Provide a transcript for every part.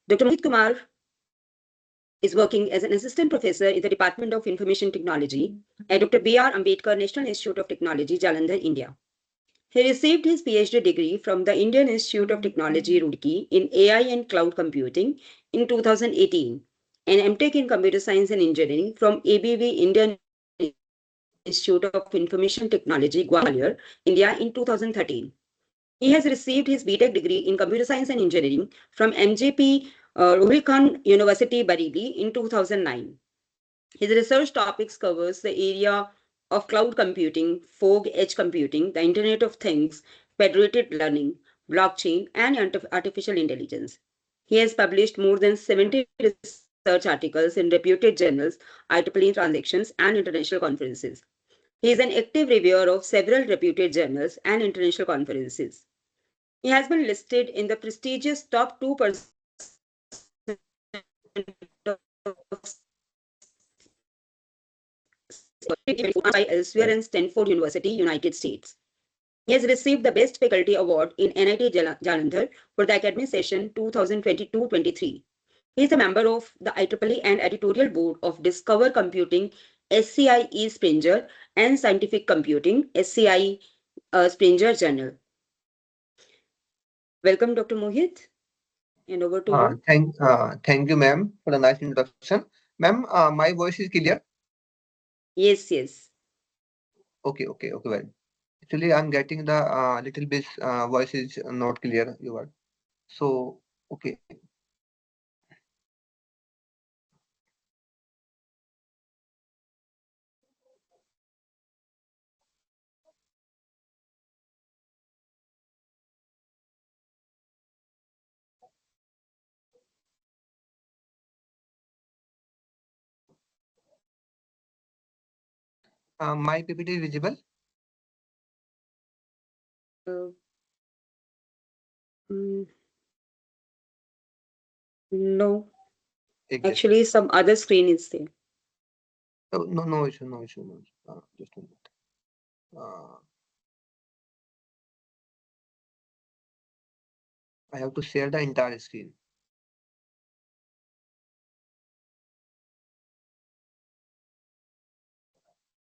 Dr. Mohit Kumar is working as an assistant professor in the Department of Information Technology at Dr. B.R. Ambedkar National Institute of Technology, Jalandhar, India. He received his PhD degree from the Indian Institute of Technology, Roorkee, in AI and Cloud Computing in 2018, and MTech in Computer Science and Engineering from ABV Indian Institute of Information Technology, Gwalior, India in 2013. He has received his BTech degree in Computer Science and Engineering from MJP Rohilkhand University, Bareilly in 2009. His research topics covers the area of cloud computing, fog edge computing, the Internet of Things, federated learning, blockchain, and artificial intelligence. He has published more than 70 research articles in reputed journals, IEEE transactions, and international conferences. He is an active reviewer of several reputed journals and international conferences. He has been listed in the prestigious top 2% by Elsewhere and Stanford University, United States. He has received the Best Faculty Award in NIT Jalandhar for the academic session 2022-23. He is a member of the IEEE and editorial board of Discover Computing, SCIE Springer, and Scientific Computing, SCIE Springer Journal. Welcome, Dr. Mohit, and over to you. Thank you, ma'am, for the nice introduction. Ma'am, my voice is clear? Yes, yes. Okay, well. Actually, I'm getting the little bit voice is not clear, you are. So, okay. My PPT is visible? Uh, mm, no, Exactly. actually, some other screen is there. Oh, no issue, no issue, no issue. Just a minute. Uh, I have to share the entire screen.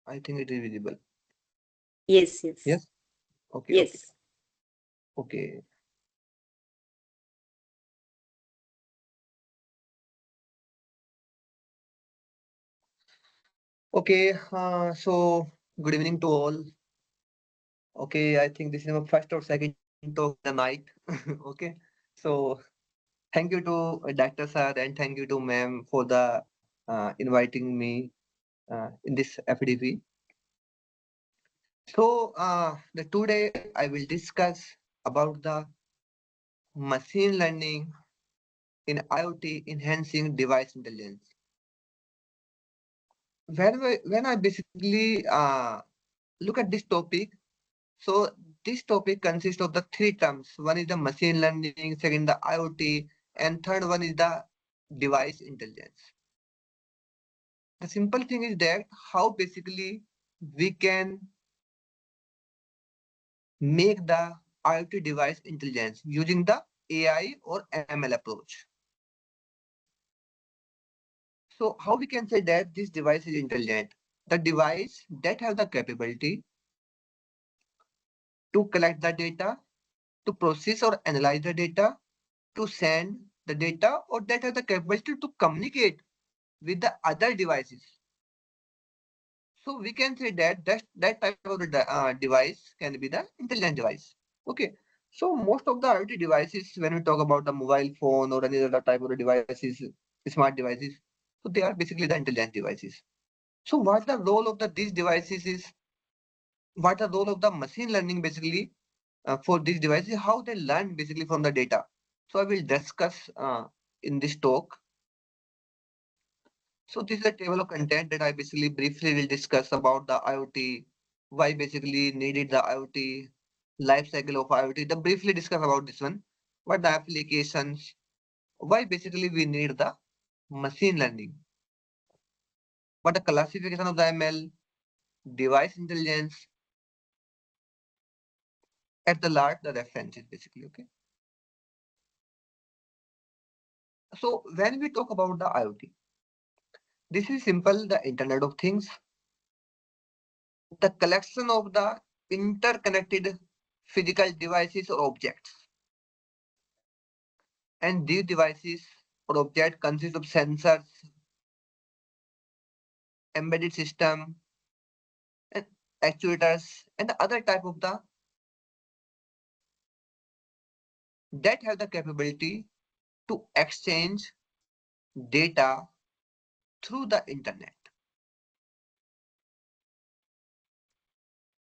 I think it is visible. Yes, yes, Yes? Okay. yes. Okay. Okay, so good evening to all. Okay, I think this is my first or second talk in the night. Okay, so thank you to Dr. Sir and thank you to ma'am for the inviting me in this FDP. So today I will discuss about the machine learning in IoT enhancing device intelligence. When I basically look at this topic, so this topic consists of the three terms. One is the machine learning, second the IoT, and third one is the device intelligence. The simple thing is that how basically we can make the IoT device intelligence using the AI or ML approach. So how we can say that this device is intelligent? The device that have the capability to collect the data, to process or analyze the data, to send the data, or that have the capability to communicate with the other devices. So we can say that that type of device can be the intelligent device. Okay. So most of the IoT devices, when we talk about the mobile phone or any other type of devices, smart devices, so they are basically the intelligent devices. So what the role of these devices is, what the role of the machine learning basically for these devices, how they learn basically from the data. So I will discuss in this talk. So this is a table of content that I basically briefly will discuss about the IoT, why basically needed the IoT, life cycle of IoT. The briefly discuss about this one, what the applications, why basically we need the machine learning, what the classification of the ML, device intelligence, at the large the references basically. Okay. So when we talk about the IoT, this is simple, the Internet of Things, the collection of the interconnected physical devices or objects. And these devices or objects consist of sensors, embedded system, and actuators, and the other type of the that have the capability to exchange data through the internet.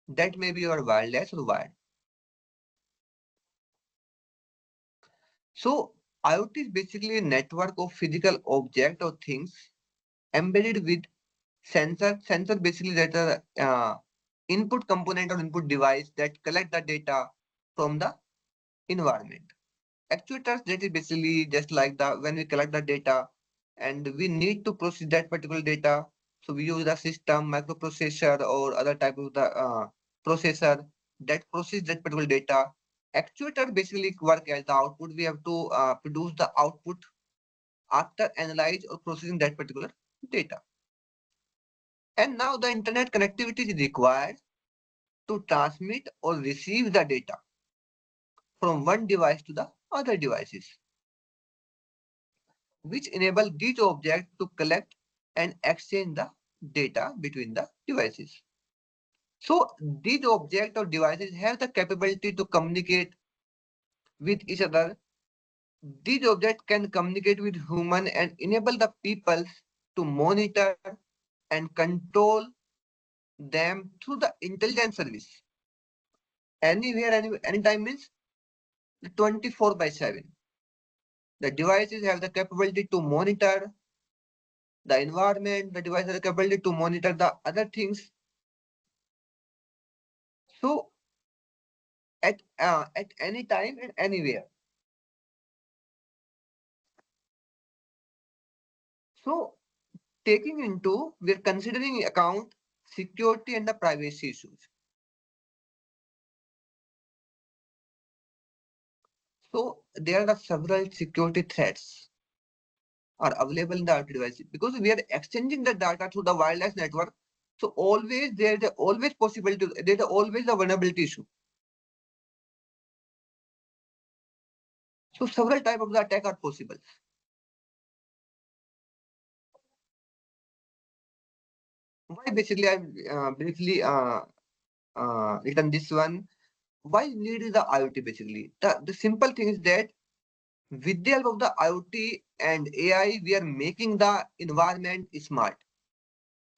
That may be your wireless or wired. So IoT is basically a network of physical object or things embedded with sensor. Sensor basically that are input component or input device that collect the data from the environment. Actuators, that is basically just like the when we collect the data and we need to process that particular data. So we use the system, microprocessor or other type of the processor that process that particular data. Actuator basically work as the output. We have to produce the output after analyze or processing that particular data. And now the internet connectivity is required to transmit or receive the data from one device to the other devices, which enable these objects to collect and exchange the data between the devices. So these objects or devices have the capability to communicate with each other. These objects can communicate with human and enable the people to monitor and control them through the intelligence service. Anywhere, anytime means 24/7. The devices have the capability to monitor the environment, the device has the capability to monitor the other things. So at any time and anywhere. So taking into we're considering account security and the privacy issues. So there are several security threats are available in the IoT devices because we are exchanging the data through the wireless network. So always there's always possibility, there's always a vulnerability issue. So several type of the attack are possible. Why basically I've briefly written this one. Why need is the IoT basically? The simple thing is that with the help of the IoT and AI, we are making the environment smart.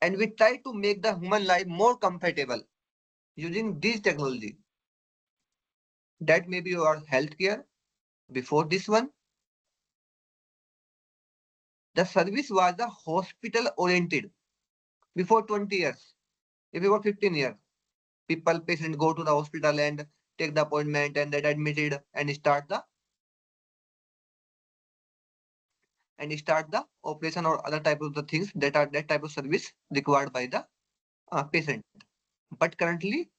And we try to make the human life more comfortable using this technology. That may be your healthcare. Before this one, the service was the hospital oriented. Before 20 years, if before 15 years, people, patients go to the hospital and take the appointment and get admitted and start the operation or other type of the things that are that type of service required by the patient. But currently,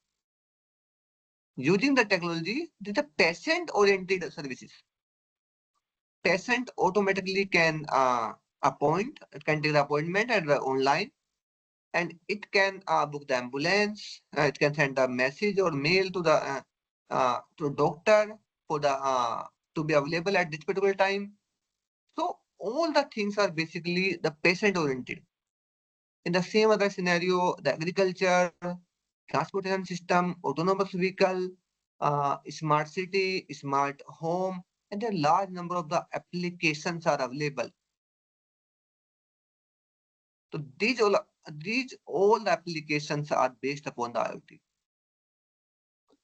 using the technology, the patient oriented services. Patient automatically can can take the appointment at the online, and it can book the ambulance. It can send a message or mail to doctor for the to be available at this particular time. So all the things are basically the patient oriented. In the same other scenario, the agriculture, transportation system, autonomous vehicle, smart city, smart home, and a large number of the applications are available. So these all the applications are based upon the IoT.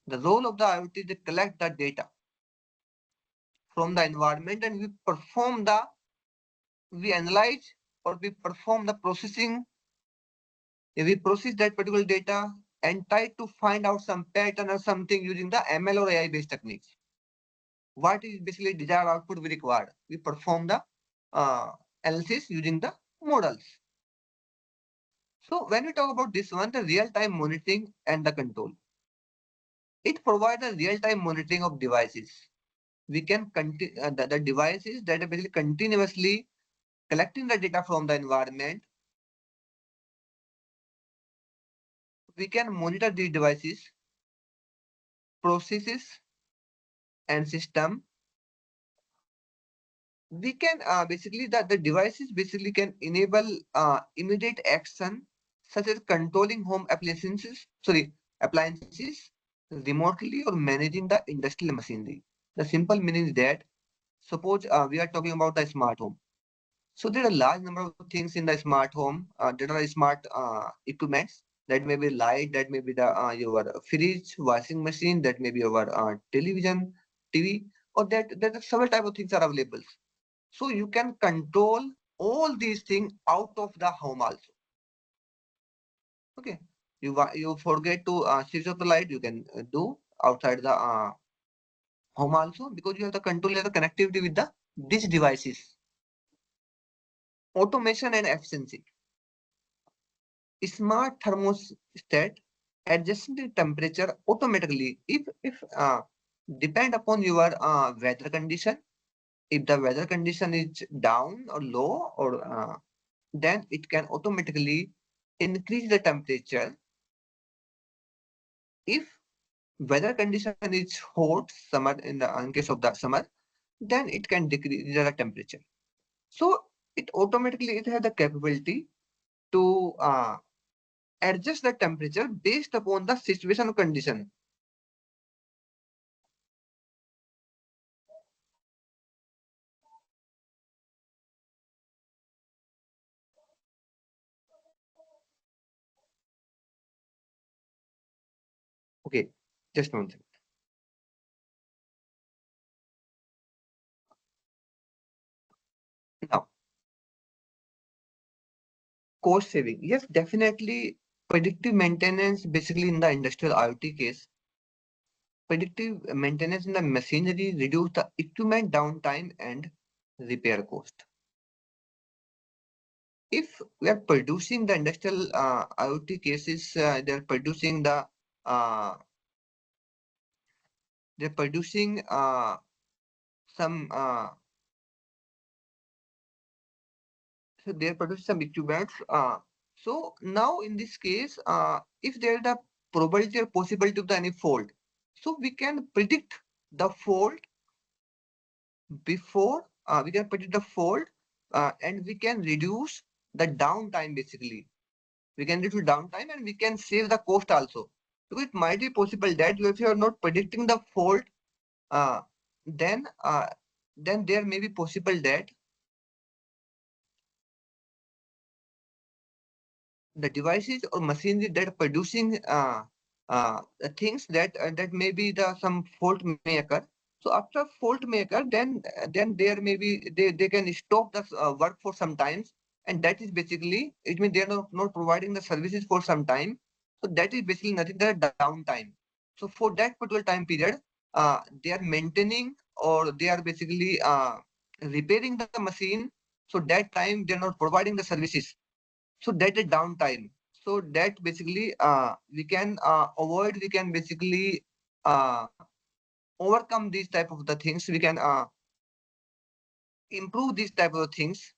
The role of the IoT is to collect the data from the environment and we analyze or we perform the processing. We process that particular data and try to find out some pattern or something using the ML or AI based techniques. What is basically desired output we require? We perform the analysis using the models. So when we talk about this one, the real-time monitoring and the control, it provides a real-time monitoring of devices we can continue the devices that are basically continuously collecting the data from the environment. We can monitor these devices, processes, and system. We can basically the devices basically can enable immediate action such as controlling home appliances remotely or managing the industrial machinery. The simple meaning is that suppose we are talking about the smart home. So there are a large number of things in the smart home. There are smart equipments that may be light, that may be the your fridge, washing machine, that may be your television, TV, or that several type of things are available. So you can control all these things out of the home also. Okay, you forget to switch off the light, you can do outside the home also, because you have the control, you have the connectivity with the these devices. Automation and efficiency. Smart thermostat adjusting the temperature automatically if depend upon your weather condition. If the weather condition is down or low, or then it can automatically increase the temperature. If weather condition is hot, summer, in case of the summer, then it can decrease the temperature. So it has the capability to adjust the temperature based upon the situation or condition. Okay, just one second. Now, cost saving. Yes, definitely predictive maintenance, basically in the industrial IoT case, predictive maintenance in the machinery reduce the equipment downtime and repair cost. If we are producing the industrial IoT cases, uh, they're producing some so they're producing some equipments. So now in this case, if there is a probability or possibility of any fault, so we can predict the fault before we can predict the fault, and we can reduce the downtime basically. We can reduce downtime and we can save the cost also. Because it might be possible that if you are not predicting the fault, uh, then uh, then there may be possible that the devices or machinery that are producing things that may be the some fault may occur. So after fault may occur, then there may be they can stop the work for some times, and that is basically it means they are not providing the services for some time. So that is basically nothing but a downtime. So for that particular time period, they are maintaining or they are basically repairing the machine. So that time they are not providing the services, so that is downtime. So that basically we can avoid, we can basically uh, overcome these type of the things, we can improve these type of things.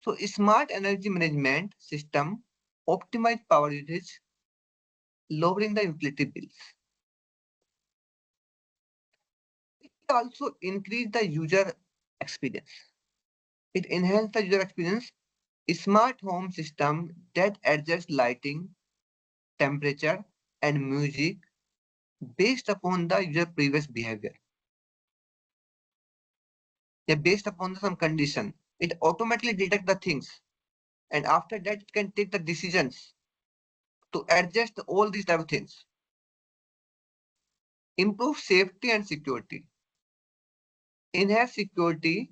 So smart energy management system optimize power usage, lowering the utility bills. It also increase the user experience. It enhance the user experience. Smart home system that adjust lighting, temperature, and music based upon the user previous behavior. Yeah, based upon some condition, it automatically detect the things, and after that it can take the decisions to adjust all these type of things. Improve safety and security. Enhance security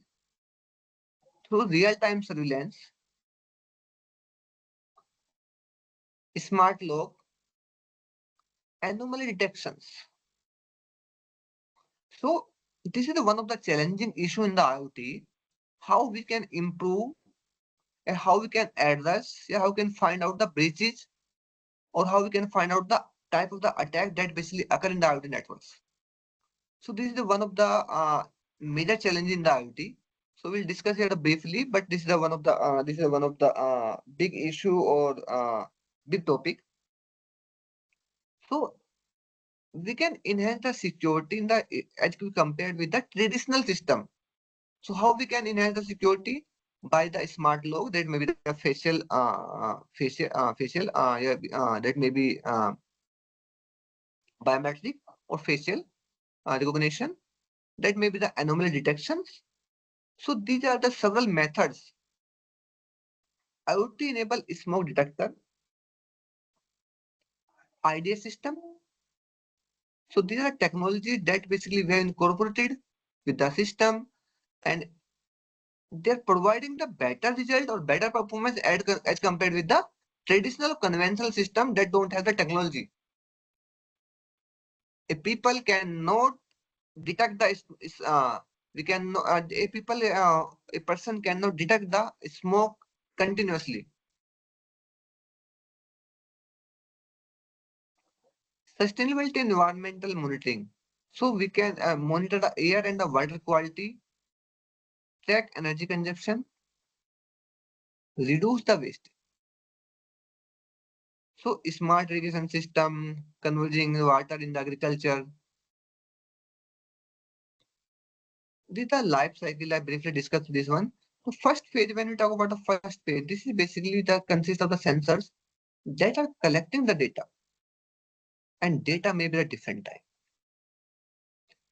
through real-time surveillance, smart lock, anomaly detections. So this is one of the challenging issue in the IoT, how we can improve and how we can address, yeah, how we can find out the breaches, or how we can find out the type of the attack that basically occur in the IoT networks. So this is the one of the major challenge in the IoT. So we'll discuss it briefly, but this is the one of the big issue or big topic. So we can enhance the security in the as compared with the traditional system. So how we can enhance the security? By the smart lock, that may be the that may be biometric or facial recognition, that may be the anomaly detections. So these are the several methods. IoT enable smoke detector, IDS system. So these are technologies that basically were incorporated with the system, and they're providing the better result or better performance as compared with the traditional conventional system that don't have the technology. A people cannot detect the we can a people a person cannot detect the smoke continuously. Sustainability and environmental monitoring. So we can monitor the air and the water quality, track energy consumption, reduce the waste. So smart irrigation system, converging water in the agriculture. This is the life cycle. I briefly discussed this one. The first phase, when we talk about the first phase, this is basically the consists of the sensors that are collecting the data, and data may be a different type.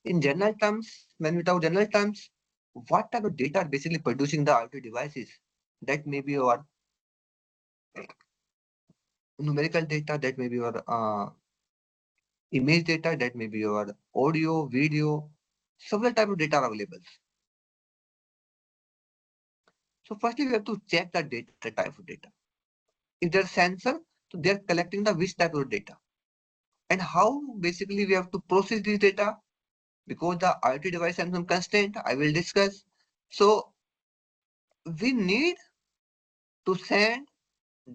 In general terms, when we talk general terms, what type of data are basically producing the IoT devices? That may be your numerical data, that may be your image data, that may be your audio, video, several type of data are available. So firstly, we have to check the data type of data. If there's sensor, so they're collecting the which type of data. And how basically we have to process this data, because the IoT device has some constraint I will discuss. So we need to send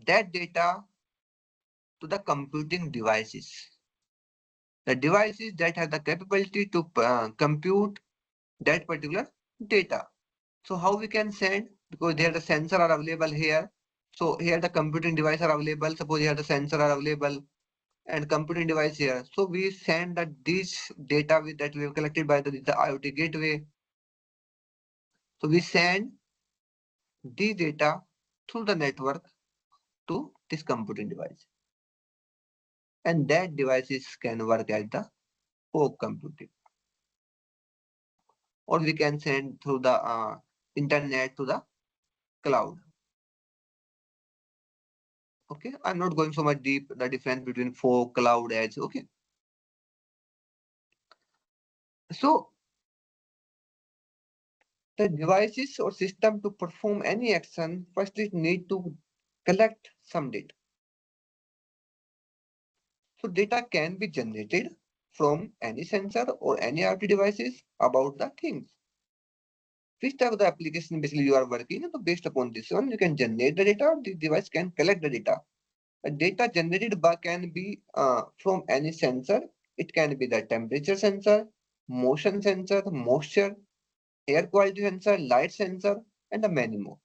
that data to the computing devices. The devices that have the capability to compute that particular data. So how we can send? Because there the sensor are available here. So here the computing device are available. Suppose here the sensor are available and computing device here. So we send that this data with that we have collected by the IoT gateway. So we send this data through the network to this computing device. And that devices can work as the fog computing. Or we can send through the internet to the cloud. Okay, I'm not going so much deep the difference between fog, cloud, edge. Okay, so the devices or system to perform any action first it need to collect some data. So data can be generated from any sensor or any IoT devices about the things. Which type of the application basically you are working, so based upon this one, you can generate the data, the device can collect the data. The data generated by can be from any sensor. It can be the temperature sensor, motion sensor, moisture, air quality sensor, light sensor, and the many more.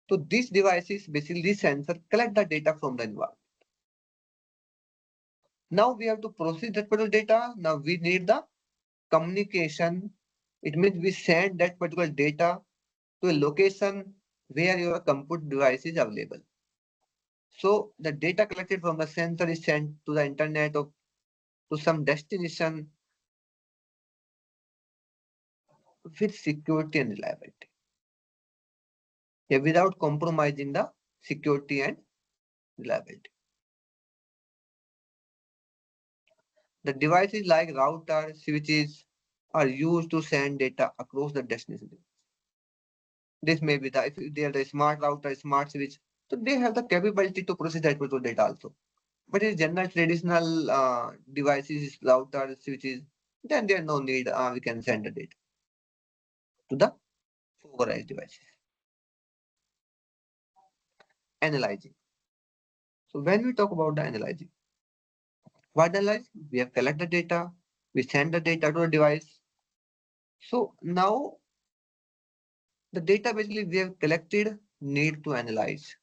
So these devices, basically these sensors, collect the data from the environment. Now we have to process that particular data. Now we need the communication. It means we send that particular data to a location where your compute device is available. So the data collected from the sensor is sent to the internet or to some destination with security and reliability. Yeah, without compromising the security and reliability. The devices like router, switches are used to send data across the destination. This may be the if they are the smart router, smart switch, so they have the capability to process that particular data also. But in general traditional devices, router, switches, then there no need. We can send the data to the override devices. Analyzing. So when we talk about the analyzing, What analyze? We have collect the data, we send the data to a device. So now the data basically we have collected need to analyze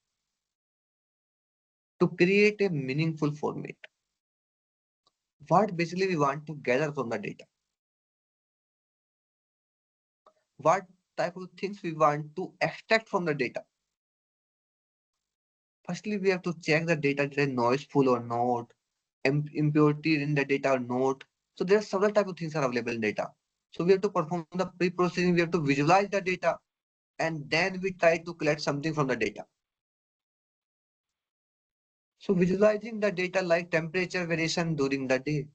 to create a meaningful format. What basically we want to gather from the data? What type of things we want to extract from the data? Firstly, we have to check the data is noiseful or not, impurity in the data or not. So there are several type of things are available in data. So we have to perform the pre-processing, we have to visualize the data, and then we try to collect something from the data. So visualizing the data like temperature variation during the day.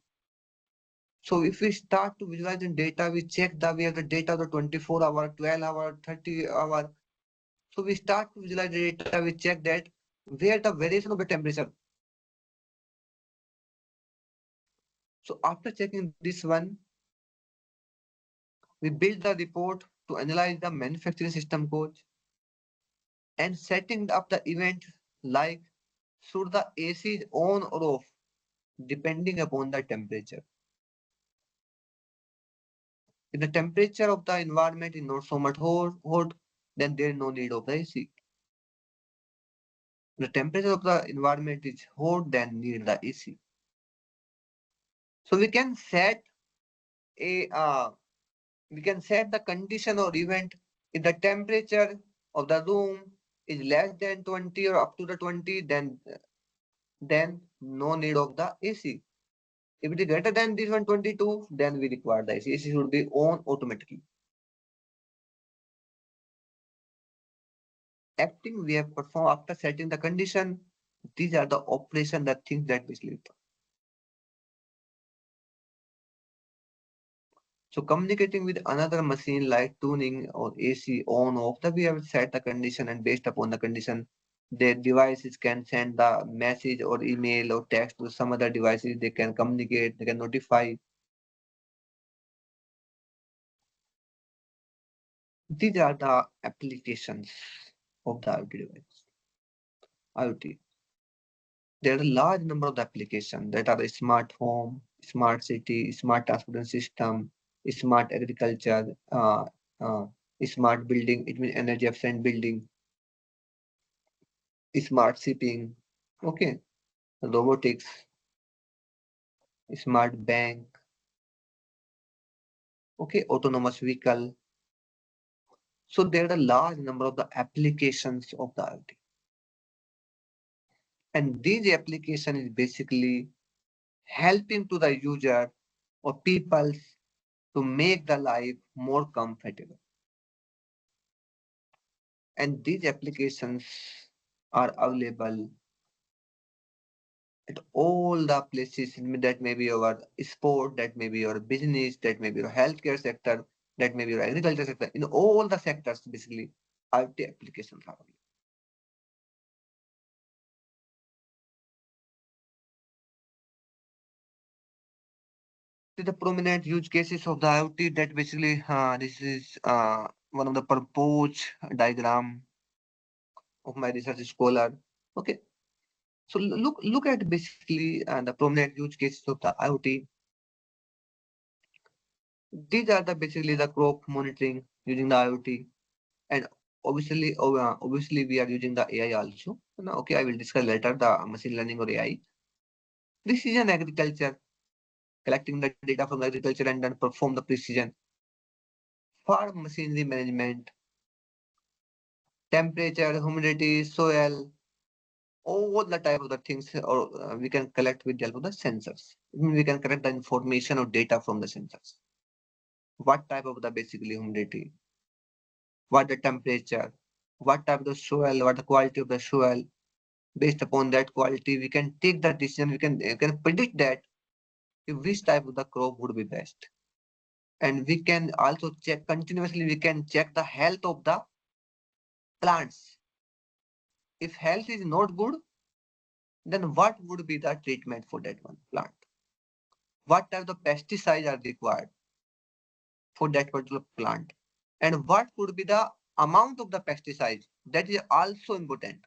So if we start to visualize the data, we check that we have the data of the 24-hour, 12-hour, 30-hour. So we start to visualize the data, we check that where the variation of the temperature. So after checking this one, we build the report to analyze the manufacturing system code and setting up the event like should the AC is on or off depending upon the temperature. If the temperature of the environment is not so much hot, then there is no need of the AC. If the temperature of the environment is hot, then need the AC. So a we can set the condition or event if the temperature of the room is less than 20 or up to the 20, then no need of the AC. If it is greater than this 122, then we require the AC. AC should be on automatically. Acting we have performed after setting the condition. These are the operation, the things that we sleep. So communicating with another machine like tuning or AC on off, that we have set the condition and based upon the condition, their devices can send the message or email or text to some other devices. They can communicate, they can notify. These are the applications of the IoT device. IoT. There are a large number of applications that are the smart home, smart city, smart transportation system, smart agriculture, smart building, it means energy efficient building, smart shipping, okay, robotics, smart bank, okay, autonomous vehicle. So there are a large number of the applications of the IoT. And these application is basically helping to the user or people to make the life more comfortable. And these applications are available at all the places that may be your sport, that may be your business, that may be your healthcare sector, that may be your agriculture sector. In all the sectors, basically, IoT applications are available. The prominent use cases of the IoT that basically this is one of the purpose diagram of my research scholar. Okay, so look at basically the prominent use cases of the IoT. These are the basically the crop monitoring using the IoT, and obviously we are using the AI also. Now, okay, I will discuss later the machine learning or AI. Precision agriculture, collecting the data from the agriculture and then perform the precision. Farm machinery management, temperature, humidity, soil, all the type of the things or we can collect with the help of the sensors. We can collect the information or data from the sensors. What type of the basically humidity, what the temperature, what type of the soil, what the quality of the soil. Based upon that quality, we can take the decision. We can predict that if which type of the crop would be best, and we can also check continuously. We can check the health of the plants. If health is not good, then what would be the treatment for that one plant? What type of pesticides are required for that particular plant? And what would be the amount of the pesticides? That is also important.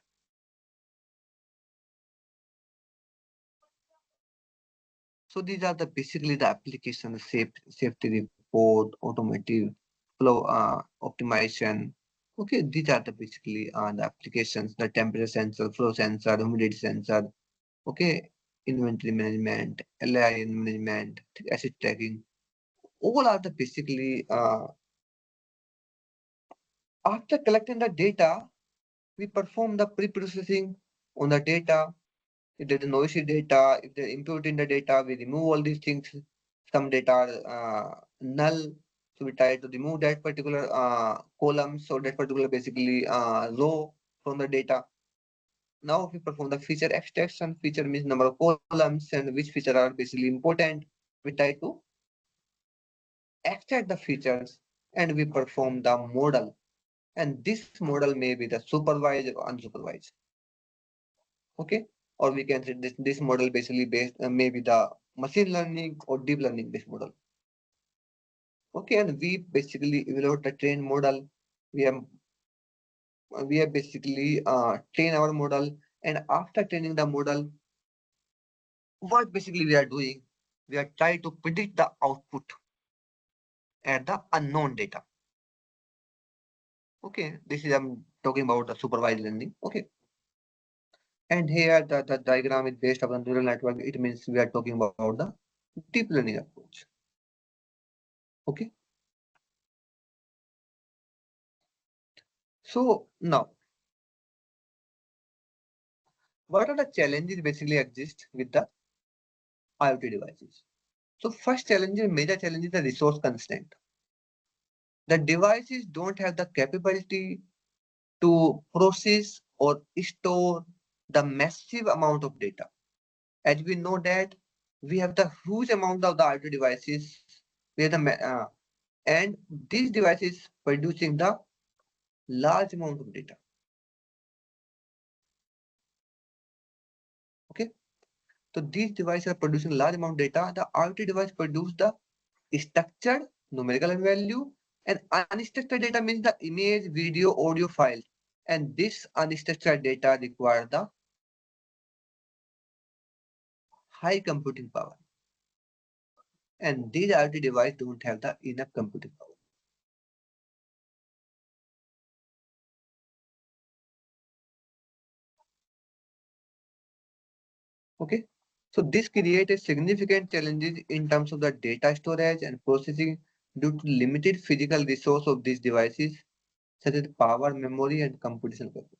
So these are the basically the application safety report, automotive flow optimization. Okay, these are the basically the applications, the temperature sensor, flow sensor, humidity sensor. Okay, inventory management, LI management, asset tracking. All are the basically after collecting the data, we perform the pre-processing on the data. If there is noisy data, if there is impurity in the data, we remove all these things. Some data are null, so we try to remove that particular column, so that particular basically row from the data. Now we perform the feature extraction. Feature means number of columns and which feature are basically important. We try to extract the features and we perform the model. And this model may be the supervised or unsupervised. Okay, or we can say this model basically based maybe the machine learning or deep learning based model. Okay, and we basically evaluate the trained model. We have basically train our model, and after training the model, what basically we are doing, we are trying to predict the output at the unknown data. Okay, this is I'm talking about the supervised learning. Okay, and here the diagram is based upon neural network. It means we are talking about the deep learning approach. Okay, so now what are the challenges basically exist with the IoT devices? So first challenge, major challenge is the resource constraint. The devices don't have the capability to process or store the massive amount of data. As we know that we have the huge amount of the IoT devices, we have and these devices producing the large amount of data. Okay, so these devices are producing large amount of data. The IoT device produce the structured numerical value, and unstructured data means the image, video, audio files. And this unstructured data require the high computing power. And these IoT devices don't have the enough computing power. Okay. So this creates significant challenges in terms of the data storage and processing due to limited physical resource of these devices, such as power, memory, and computation capacity.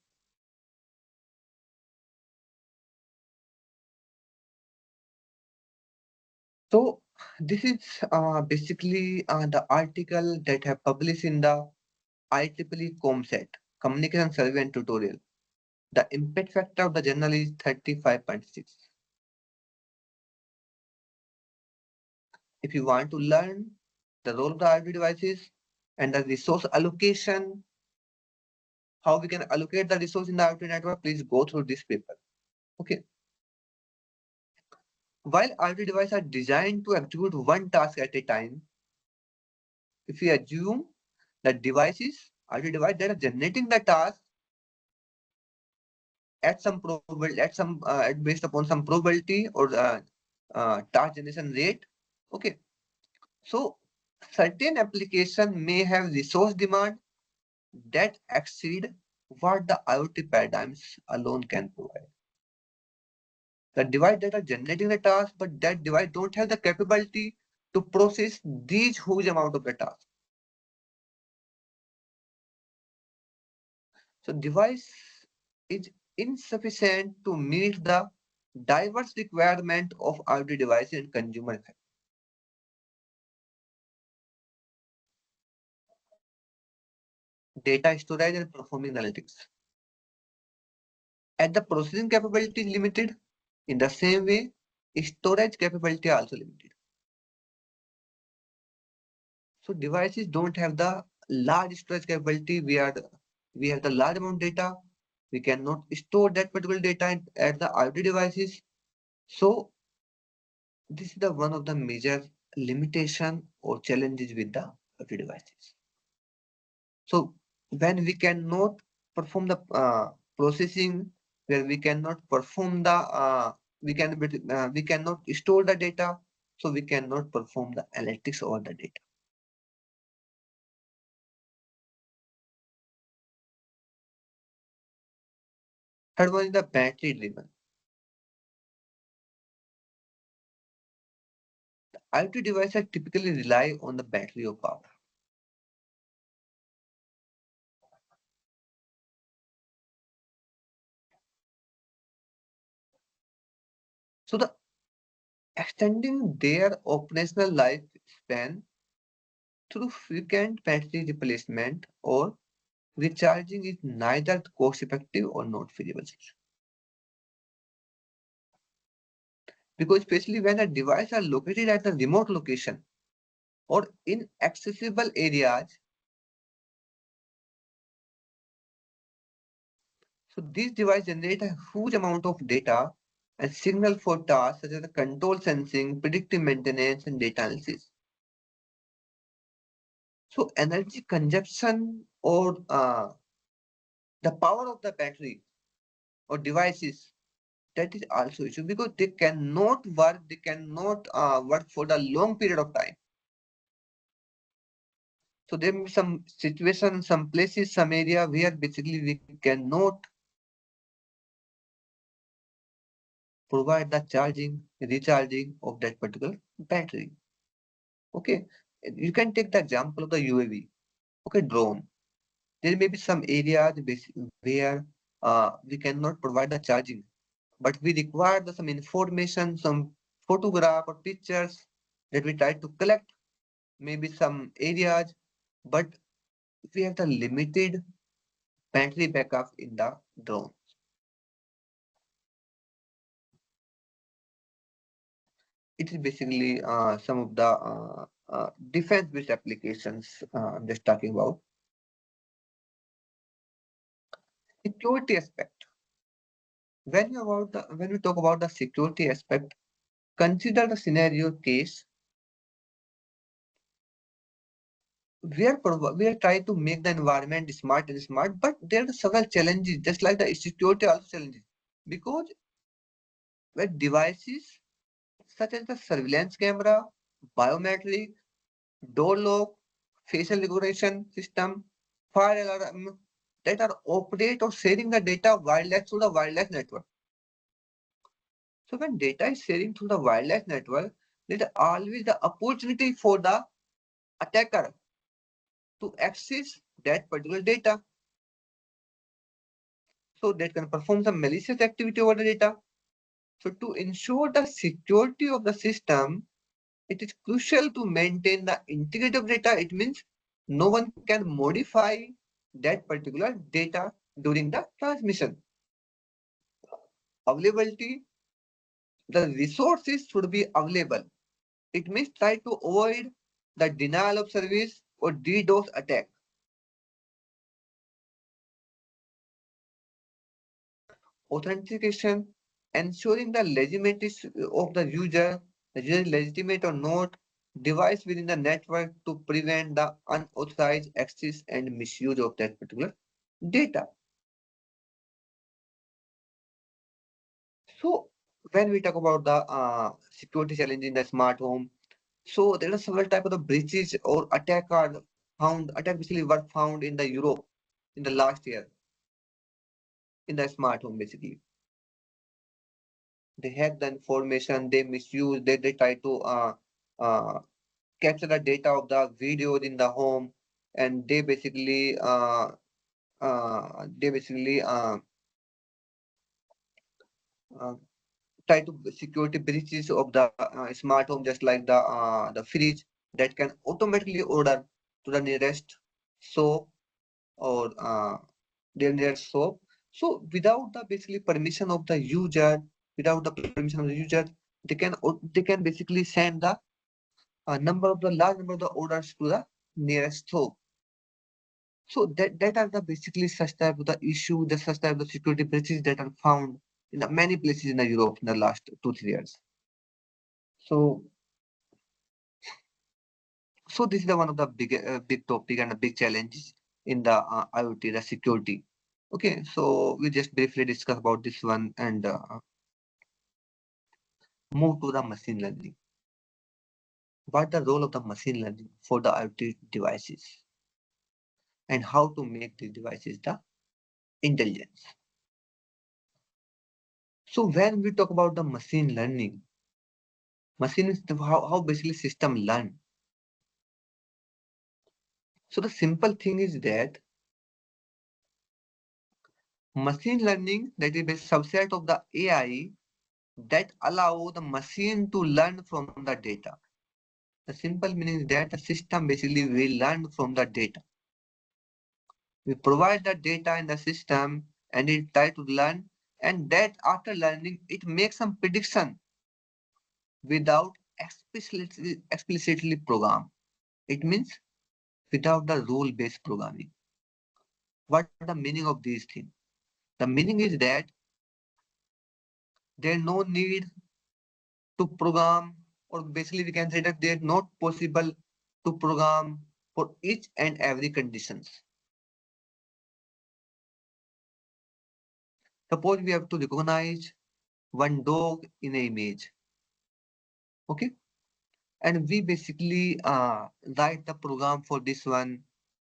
So this is basically the article that have published in the IEEE ComSat Communication Survey and Tutorial. The impact factor of the journal is 35.6. If you want to learn the role of the IoT devices and the resource allocation, how we can allocate the resource in the IoT network, please go through this paper. Okay. While IoT devices are designed to execute one task at a time, if we assume that devices, IoT device that are generating the task at some probability, based upon some probability or task generation rate. Okay, so certain application may have resource demand that exceed what the IoT paradigms alone can provide. The device that are generating the task, but that device don't have the capability to process these huge amount of the task. So device is insufficient to meet the diverse requirement of IoT devices and consumer. Data storage and performing analytics. As the processing capability is limited, in the same way, storage capability also limited. So devices don't have the large storage capability. We have the large amount of data. We cannot store that particular data at the IoT devices. So this is the one of the major limitation or challenges with the IoT devices. So when we cannot perform the processing, where we cannot perform the we cannot store the data, so we cannot perform the analytics over the data. Third one is the battery driven. IoT devices typically rely on the battery or power. So the extending their operational lifespan through frequent battery replacement or recharging is neither cost effective or not feasible. Because especially when a device are located at a remote location or inaccessible areas, so these devices generate a huge amount of data and signal for tasks such as the control sensing, predictive maintenance, and data analysis. So energy consumption or the power of the battery or devices, that is also issue because they cannot work for the long period of time. So there may be some situation, some places, some area where basically we cannot provide the charging, recharging of that particular battery. Okay, you can take the example of the UAV. Okay, drone. There may be some areas where we cannot provide the charging, but we require some information, some photograph or pictures that we try to collect. Maybe some areas, but we have the limited battery backup in the drone. It is basically some of the defense-based applications I'm just talking about. Security aspect. When we talk about the security aspect, consider the scenario case we are trying to make the environment smart, but there are several challenges, just like the security also challenges, because where devices such as the surveillance camera, biometric, door lock, facial recognition system, fire alarm that are operate or sharing the data wireless through the wireless network. So when data is sharing through the wireless network, there is always the opportunity for the attacker to access that particular data. So that can perform some malicious activity over the data. So to ensure the security of the system, it is crucial to maintain the integrity of data. It means no one can modify that particular data during the transmission. Availability, the resources should be available. It means try to avoid the denial of service or DDoS attack. Authentication, ensuring the legitimacy of the user is legitimate or not, device within the network to prevent the unauthorized access and misuse of that particular data. So when we talk about the security challenge in the smart home, so there are several type of the breaches or attack basically were found in the Europe in the last year in the smart home basically. They hack the information, they misuse, they try to uh, capture the data of the videos in the home, and they basically uh, try to security breaches of the smart home, just like the fridge that can automatically order to the nearest soap or their nearest soap. So without the basically permission of the user, without the permission of the user, they can basically send the large number of the orders to the nearest soap. So that are the basically such type of the issue, the such type of the security breaches that are found in the many places in the Europe in the last 2 3 years. So so this is the one of the big topic and the big challenges in the IoT, the security. Okay, so we just briefly discuss about this one, and move to the machine learning. What the role of the machine learning for the IoT devices and how to make these devices the intelligence. So when we talk about the machine learning, machine is how basically system learn. So the simple thing is that machine learning that is a subset of the AI that allow the machine to learn from the data. The simple meaning is that the system basically will learn from the data. We provide the data in the system and it try to learn, and that after learning it makes some prediction without explicitly program. It means without the rule-based programming. What the meaning of these things? The meaning is that there no need to program, or basically we can say that they're not possible to program for each and every conditions. Suppose we have to recognize one dog in an image, okay? And we basically write the program for this one,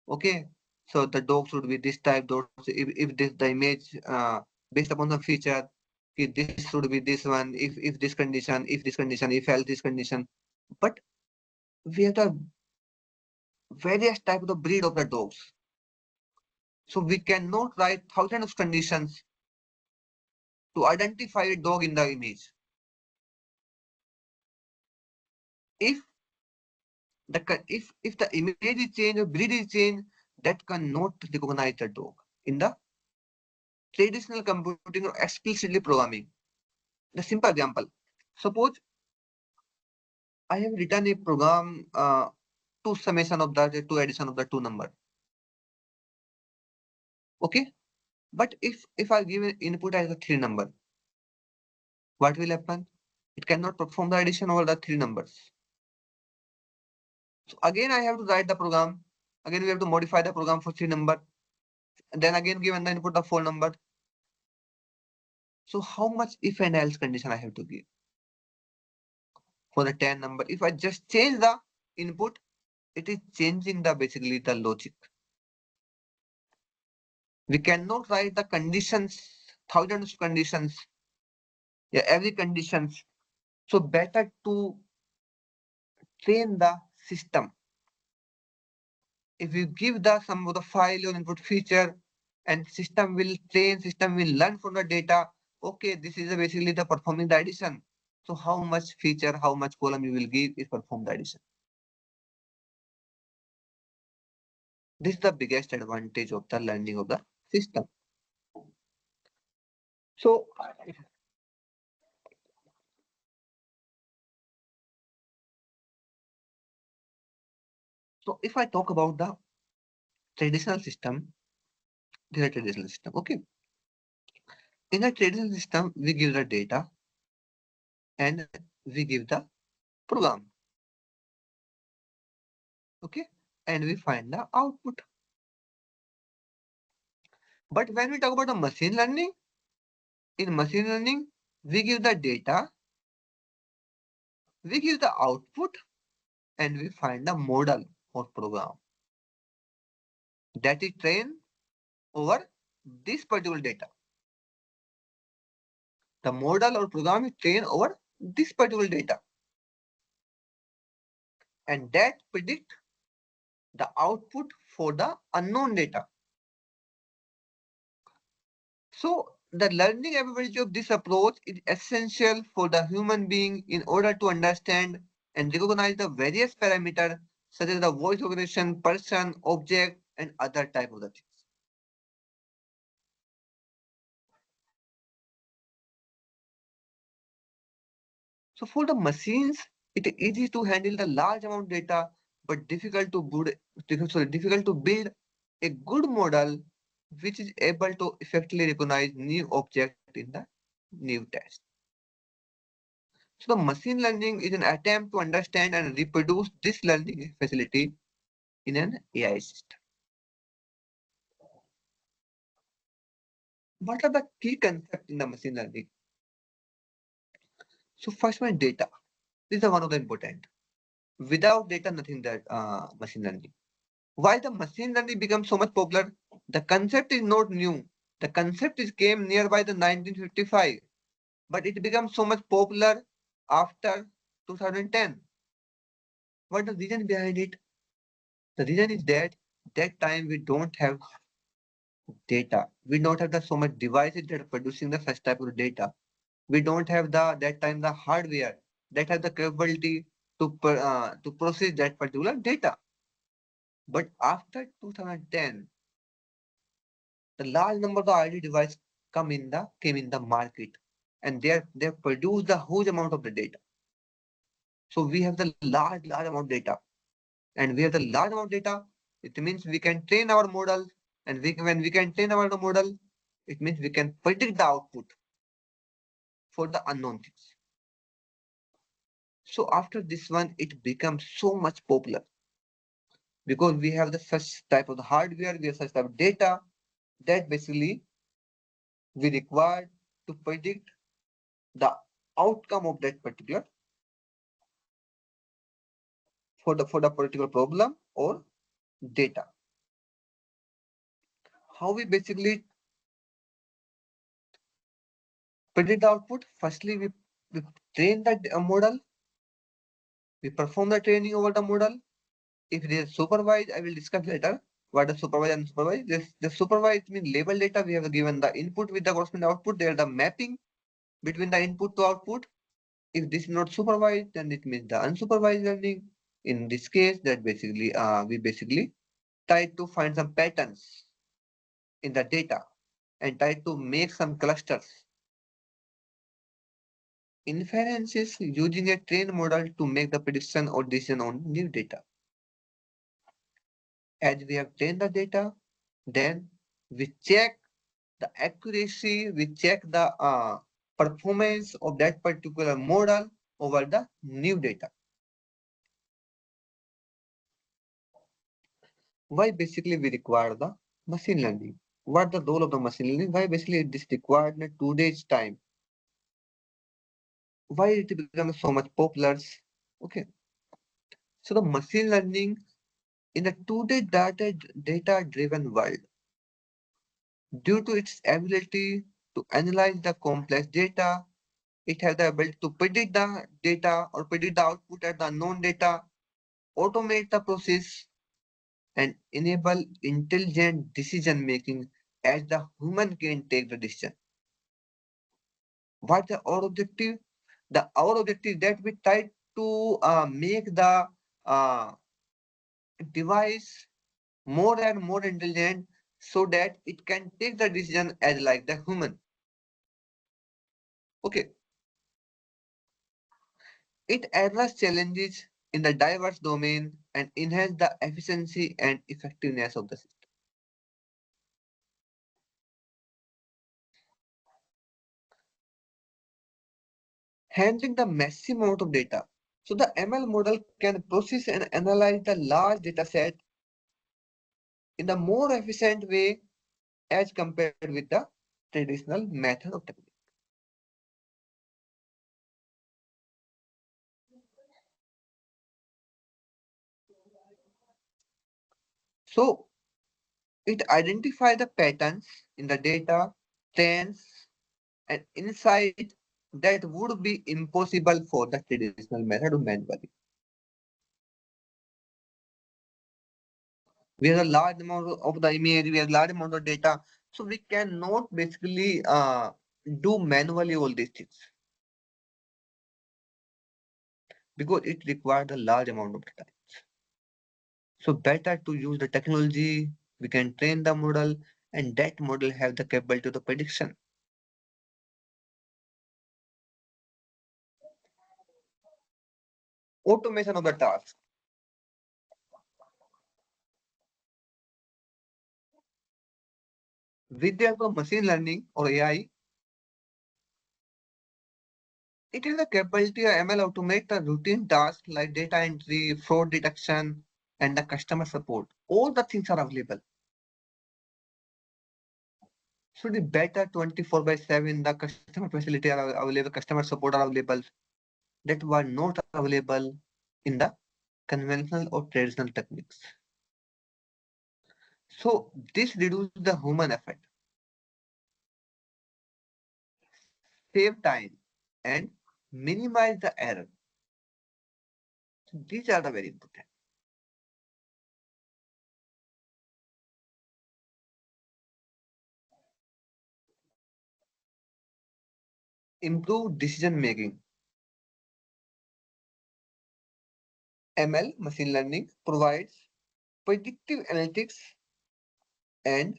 okay? So the dog should be this type, dog. If this the image based upon the feature, okay, this should be this one. If this condition, if this condition, if else this condition. But we have the various type of the breed of the dogs. So we cannot write thousands of conditions to identify a dog in the image. If if the image is changed or breed is changed, that cannot recognize the dog in the traditional computing or explicitly programming. The simple example. Suppose I have written a program to summation of the to addition of the two number. Okay, but if I give an input as a three number, what will happen? It cannot perform the addition over the three numbers. So again, I have to write the program. Again, we have to modify the program for three number. Then again, given the input of four number. So how much if and else condition I have to give for the 10 number? If I just change the input, it is changing the basically the logic. We cannot write the conditions, thousands of conditions, yeah, every conditions. So better to train the system. If you give the some of the file or input feature, and system will train, system will learn from the data. Okay, this is basically the performing the addition. So how much feature, how much column you will give is perform the addition. This is the biggest advantage of the learning of the system. So, so if I talk about the traditional system, this is a traditional system. Okay. In a traditional system, we give the data and we give the program. Okay. And we find the output. But when we talk about the machine learning, in machine learning, we give the data, we give the output, and we find the model or program that is trained over this particular data. The model or program is trained over this particular data. And that predict the output for the unknown data. So the learning ability of this approach is essential for the human being in order to understand and recognize the various parameters such as the voice recognition, person, object, and other type of the things. So for the machines, it is easy to handle the large amount of data, but difficult to build a good model which is able to effectively recognize new object in the new test. So the machine learning is an attempt to understand and reproduce this learning facility in an AI system. What are the key concepts in the machine learning? So first one, data. This is one of the important. Without data, nothing that machine learning. Why the machine learning becomes so much popular? The concept is not new. The concept is came nearby the 1955, but it becomes so much popular after 2010. What the reason behind it? The reason is that time we don't have data. We don't have the so much devices that are producing the such type of data. We don't have the that time the hardware that have the capability to process that particular data. But after 2010, the large number of the IoT device came in the market, and they produce the huge amount of the data. So we have the large amount of data, and we have the large amount of data. It means we can train our model, and when we can train our model, it means we can predict the output for the unknown things. So after this one, it becomes so much popular because we have the such type of the hardware, we have such type of data that basically we require to predict the outcome of that particular for the particular problem or data. How we basically predict the output? Firstly, we train the model, we perform the training over the model. If it is supervised, I will discuss later what is supervised and unsupervised. The supervised means label data. We have given the input with the corresponding output. There the mapping between the input to output. If this is not supervised, then it means the unsupervised learning. In this case, that basically we basically try to find some patterns in the data and try to make some clusters. Inference is using a trained model to make the prediction or decision on new data. As we have trained the data, then we check the accuracy, we check the performance of that particular model over the new data. Why basically we require the machine learning? What the role of the machine learning? Why basically it is required in today's time? Why it becomes so much popular? Okay, so the machine learning in a today data driven world, due to its ability to analyze the complex data, it has the ability to predict the data or predict the output at the unknown data, automate the process, and enable intelligent decision making as the human can take the decision. What the our objective? Our objective that we try to make the uh, device more and more intelligent so that it can take the decision as like the human. Okay, it addresses challenges in the diverse domain and enhance the efficiency and effectiveness of the system. Handling the massive amount of data. So the ML model can process and analyze the large data set in a more efficient way as compared with the traditional method of technique. So it identifies the patterns in the data, trends, and insight that would be impossible for the traditional method of manually. We have a large amount of the image, we have large amount of data, so we cannot basically do manually all these things because it requires a large amount of data. So better to use the technology, we can train the model, and that model have the capability of the prediction. Automation of the task. With the help of machine learning or AI, it has the capability of ML automate the routine tasks like data entry, fraud detection, and the customer support. All the things are available. So the better 24 by 7, the customer facility are available, customer support are available. that were not available in the conventional or traditional techniques. So this reduces the human effort, save time, and minimize the error. So these are the very important. Improve decision making. ML, machine learning, provides predictive analytics and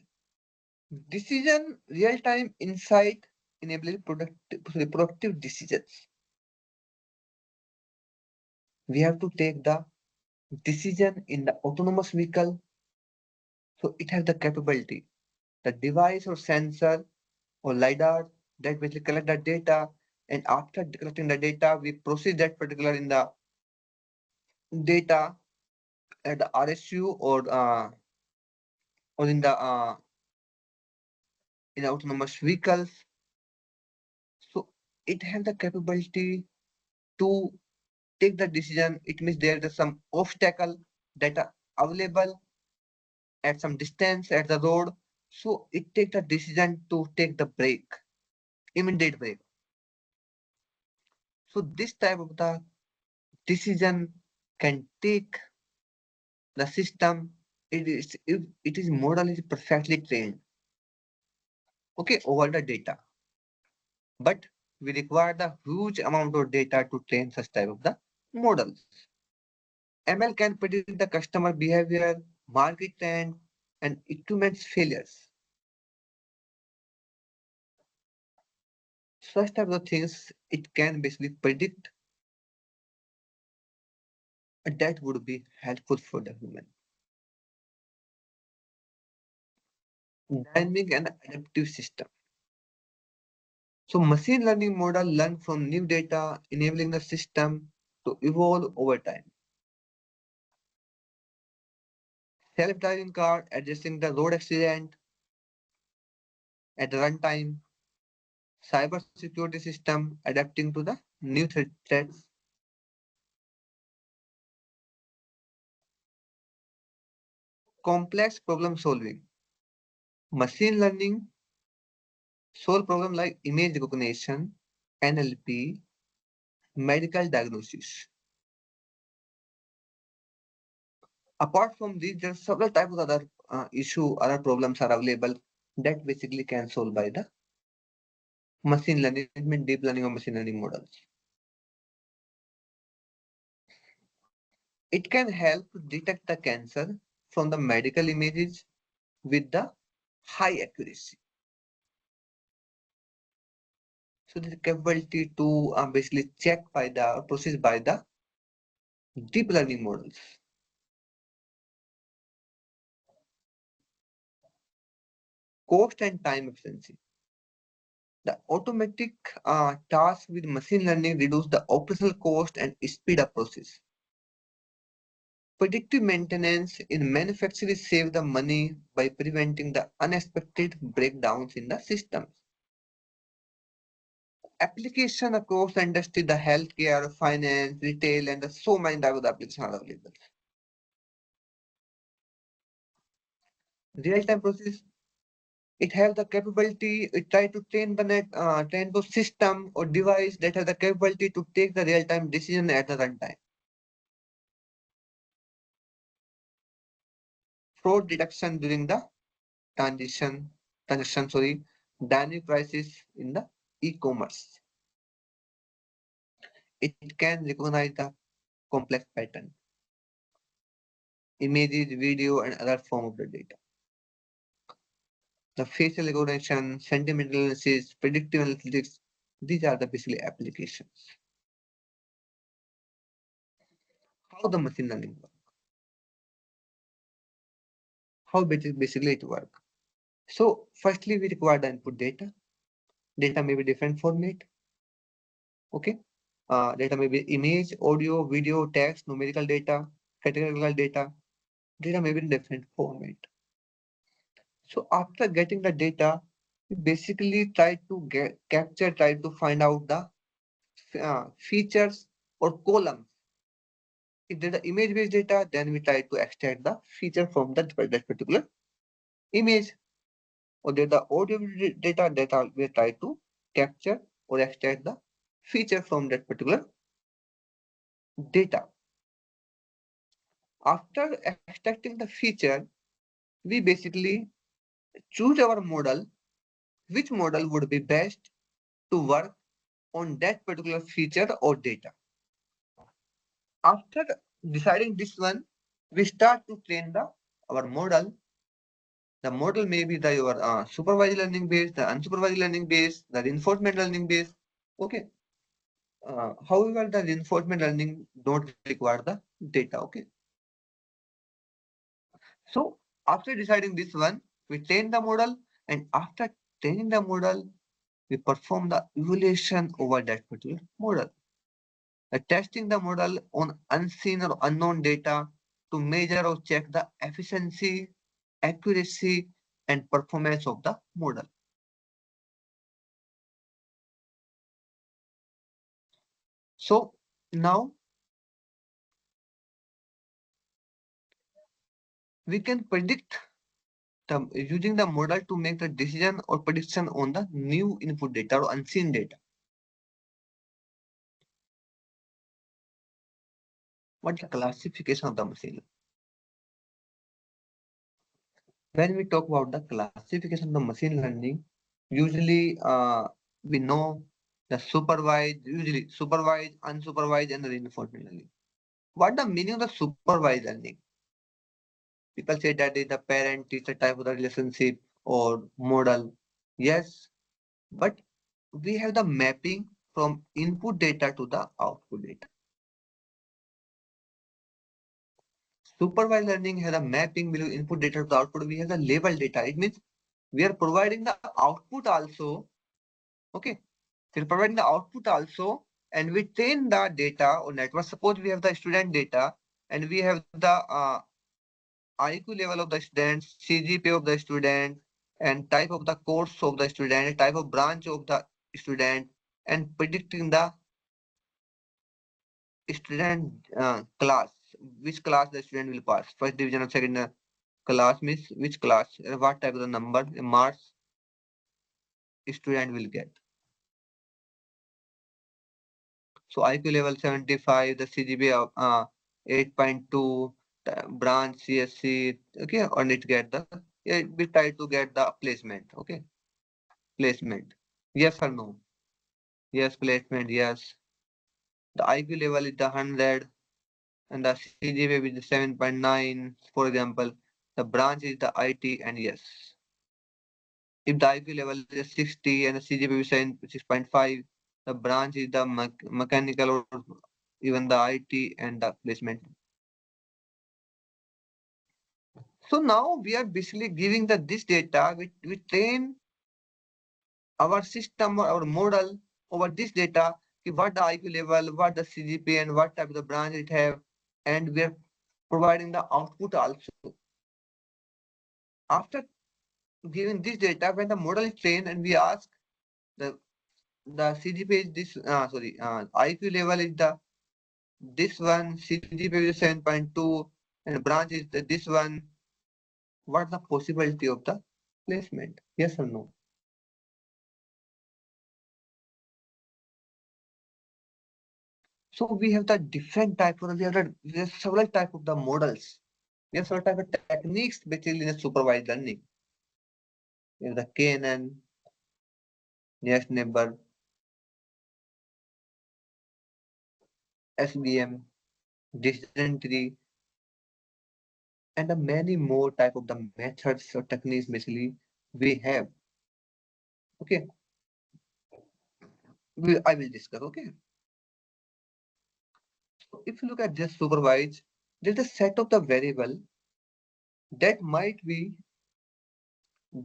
decision real-time insight, enabling productive decisions. We have to take the decision in the autonomous vehicle, so it has the capability, the device or sensor or lidar that basically collect the data, and after collecting the data we process that particular in the data at the RSU or in the autonomous vehicles. So it has the capability to take the decision. It means there is some obstacle that are available at some distance at the road. So it takes the decision to take the break, immediate break. So this type of the decision can take the system. It is if it is model is perfectly trained, okay, over the data. But we require the huge amount of data to train such type of the models. ML can predict the customer behavior, market trend, and equipment failures. Such type of things it can basically predict, and that would be helpful for the human. Dynamic and adaptive system. So machine learning model learn from new data, enabling the system to evolve over time. Self-driving car adjusting the road accident at the runtime. Cyber security system adapting to the new threats. Complex problem solving. Machine learning solve problem like image recognition, NLP, medical diagnosis. Apart from these, there are several types of other other problems are available that basically can solve by the machine learning, it means deep learning or machine learning models. It can help detect the cancer from the medical images with the high accuracy. So the capability to basically check by the process by the deep learning models. Cost and time efficiency. The automatic task with machine learning reduce the operational cost and speed up process. Predictive maintenance in manufacturing save the money by preventing the unexpected breakdowns in the systems. Application across the industry, the healthcare, finance, retail, and the so many types of applications are available. Real-time process, it has the capability, it try to train the system or device that has the capability to take the real-time decision at the runtime. Fraud detection during the transaction, sorry, dynamic prices in the e-commerce. It can recognize the complex pattern, images, video, and other form of the data. The facial recognition, sentimental analysis, predictive analytics, these are the basically applications. How the machine learning work? How basically it work? So firstly, we require the input data. Data may be different format. Okay. Data may be image, audio, video, text, numerical data, categorical data. Data may be in different format. So after getting the data, we basically try to try to find out the features or columns. If there's the image-based data, then we try to extract the feature from that particular image. Or there's the audio data that we try to capture or extract the feature from that particular data. After extracting the feature, we basically choose our model, which model would be best to work on that particular feature or data. After deciding this one, we start to train our model. The model may be the your supervised learning based, the unsupervised learning based, the reinforcement learning based. Okay. However, the reinforcement learning don't require the data. Okay. So after deciding this one, we train the model, and after training the model, we perform the evaluation over that particular model. Testing the model on unseen or unknown data to measure or check the efficiency, accuracy, and performance of the model. So now we can predict using the model to make the decision or prediction on the new input data or unseen data. What's the classification of the machine? When we talk about the classification of the machine learning, usually we know the supervised, usually supervised, unsupervised, and the reinforcement learning. What the meaning of the supervised learning? People say that is the parent-teacher type of the relationship or model. Yes, but we have the mapping from input data to the output data. Supervised learning has a mapping between input data to the output. We have the label data. It means we are providing the output also. Okay. We're providing the output also, and we train the data or network. Suppose we have the student data and we have the IQ level of the student, CGPA of the student, and type of the course of the student, type of branch of the student, and predicting the student class, which class the student will pass. First division or second class means which class, what type of the number, marks student will get. So IQ level 75, the CGPA 8.2, branch CSC, okay, and it get the, yeah, we try to get the placement, okay, placement. Yes or no? Yes, placement, yes. The IQ level is the 100 and the CGPA is the 7.9, for example. The branch is the IT and yes. If the IQ level is 60 and the CGPA is 6.5, the branch is the mechanical or even the IT and the placement. So now we are basically giving this data, we train our system or our model over this data, what the IQ level, what the CGP and what type of the branch it have, and we are providing the output also. After giving this data, when the model is trained and we ask the CGP is this, IQ level is this one, CGP is 7.2, and branch is this one, what the possibility of the placement? Yes or no? So we have the different type of we have several type of the models. We have several type of techniques basically in the supervised learning. We have the KNN, nearest neighbor, SBM, decision tree, and the many more type of the methods or techniques basically we have. Okay, I will discuss. Okay, so if you look at just supervised, there's a set of the variable that might be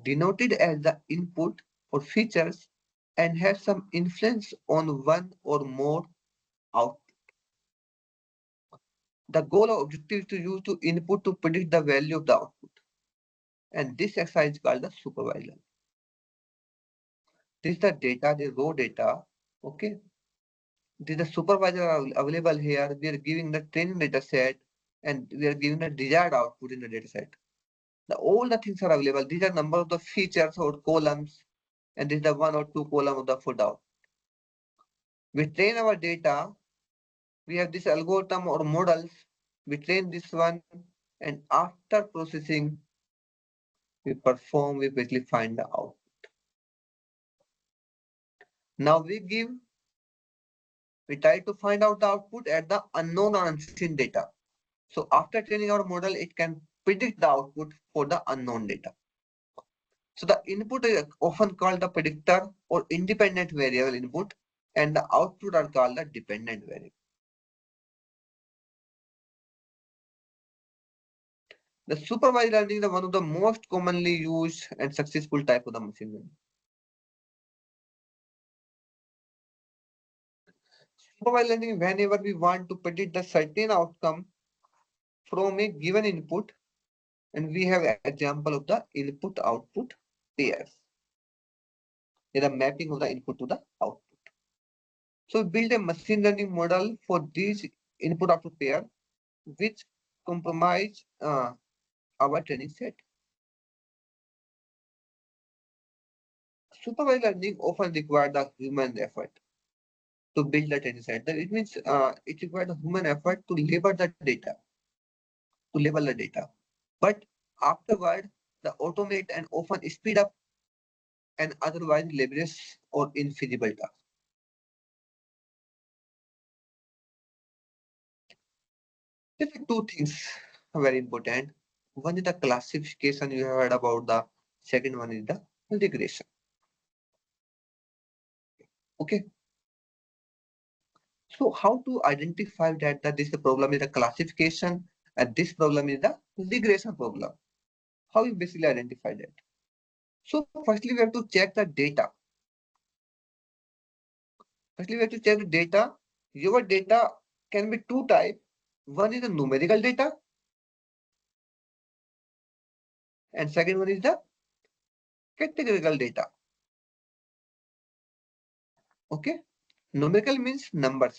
denoted as the input or features and have some influence on one or more output. The goal or objective is to use to input to predict the value of the output. And this exercise is called the supervisor. This is the data, the raw data. Okay. This is the supervisor available here. We are giving the training data set and we are giving the desired output in the data set. All the things are available. These are number of the features or columns, and this is the one or two column of the footer. We train our data. We have this algorithm or models. We train this one, and after processing, we basically find the out. Now we try to find out the output at the unknown or unseen data. So after training our model, it can predict the output for the unknown data. So the input is often called the predictor or independent variable input, and the output are called the dependent variable. The supervised learning is one of the most commonly used and successful type of the machine learning. Supervised learning, whenever we want to predict the certain outcome from a given input, and we have example of the input output pairs. The mapping of the input to the output. So we build a machine learning model for these input output pair, which compromise our training set. Supervised learning often requires the human effort to build the training set. It means it requires the human effort to label the data, But afterward, the automate and often speed up and otherwise laborious or infeasible task. There are two things very important. One is the classification you have heard about. The second one is the regression. Okay. So how to identify that this problem is the classification and this problem is the regression problem? How you basically identify that? So firstly, we have to check the data. Your data can be two types. One is the numerical data and second one is the categorical data. Okay. Numerical means numbers.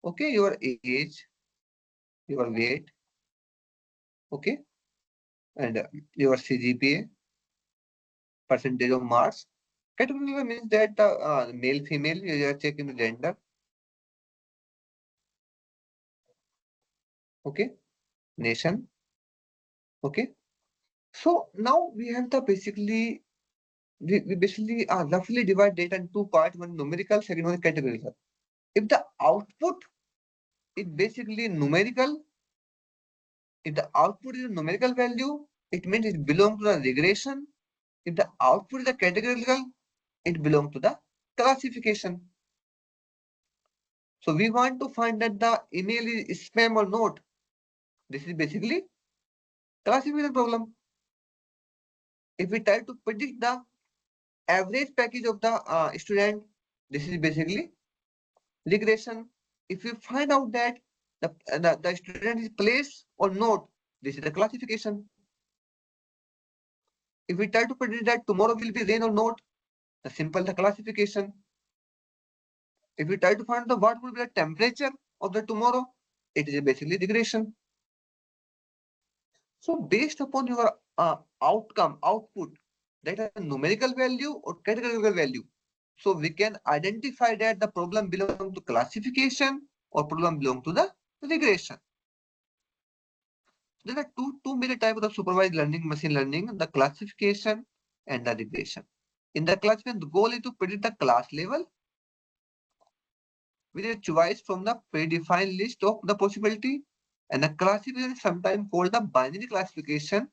Okay. Your age, your weight. Okay. And your CGPA, percentage of marks. Categorical means that male, female, you are checking the gender. Okay. Nation. Okay. So now we have the we basically roughly divide data in two parts, one numerical, second one categorical. If the output is basically numerical, if the output is a numerical value, it means it belongs to the regression. If the output is a categorical, it belongs to the classification. So we want to find that the email is spam or not. This is basically classification problem. If we try to predict the average package of the student, this is basically regression. If you find out that the student is placed or not, this is the classification. If we try to predict that tomorrow will be rain or not, the simple the classification. If we try to find the what will be the temperature of the tomorrow, it is basically regression. So based upon your output, that is a numerical value or categorical value. So we can identify that the problem belongs to classification or problem belongs to the regression. There are two major types of supervised learning, machine learning, the classification and the regression. In the classification, the goal is to predict the class level with a choice from the predefined list of the possibility, and the classification is sometimes called the binary classification,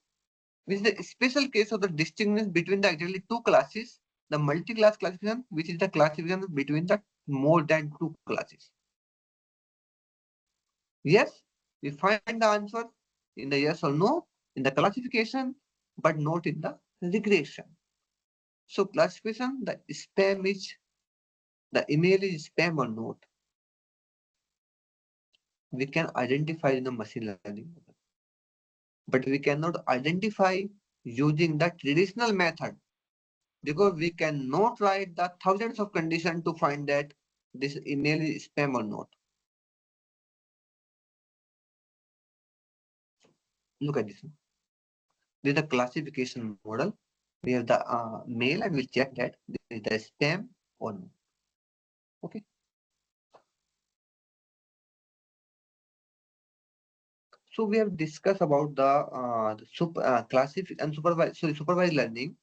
which is the special case of the distinction between the exactly two classes, the multi-class classification, which is the classification between the more than two classes. Yes, we find the answer in the yes or no in the classification, but not in the regression. So classification, the email is spam or not. We can identify in the machine learning, but we cannot identify using the traditional method because we cannot write the thousands of conditions to find that this email is spam or not. Look at this one. This is the classification model. We have the mail and we'll check that this is the spam or not. Okay. So we have discussed about the supervised learning,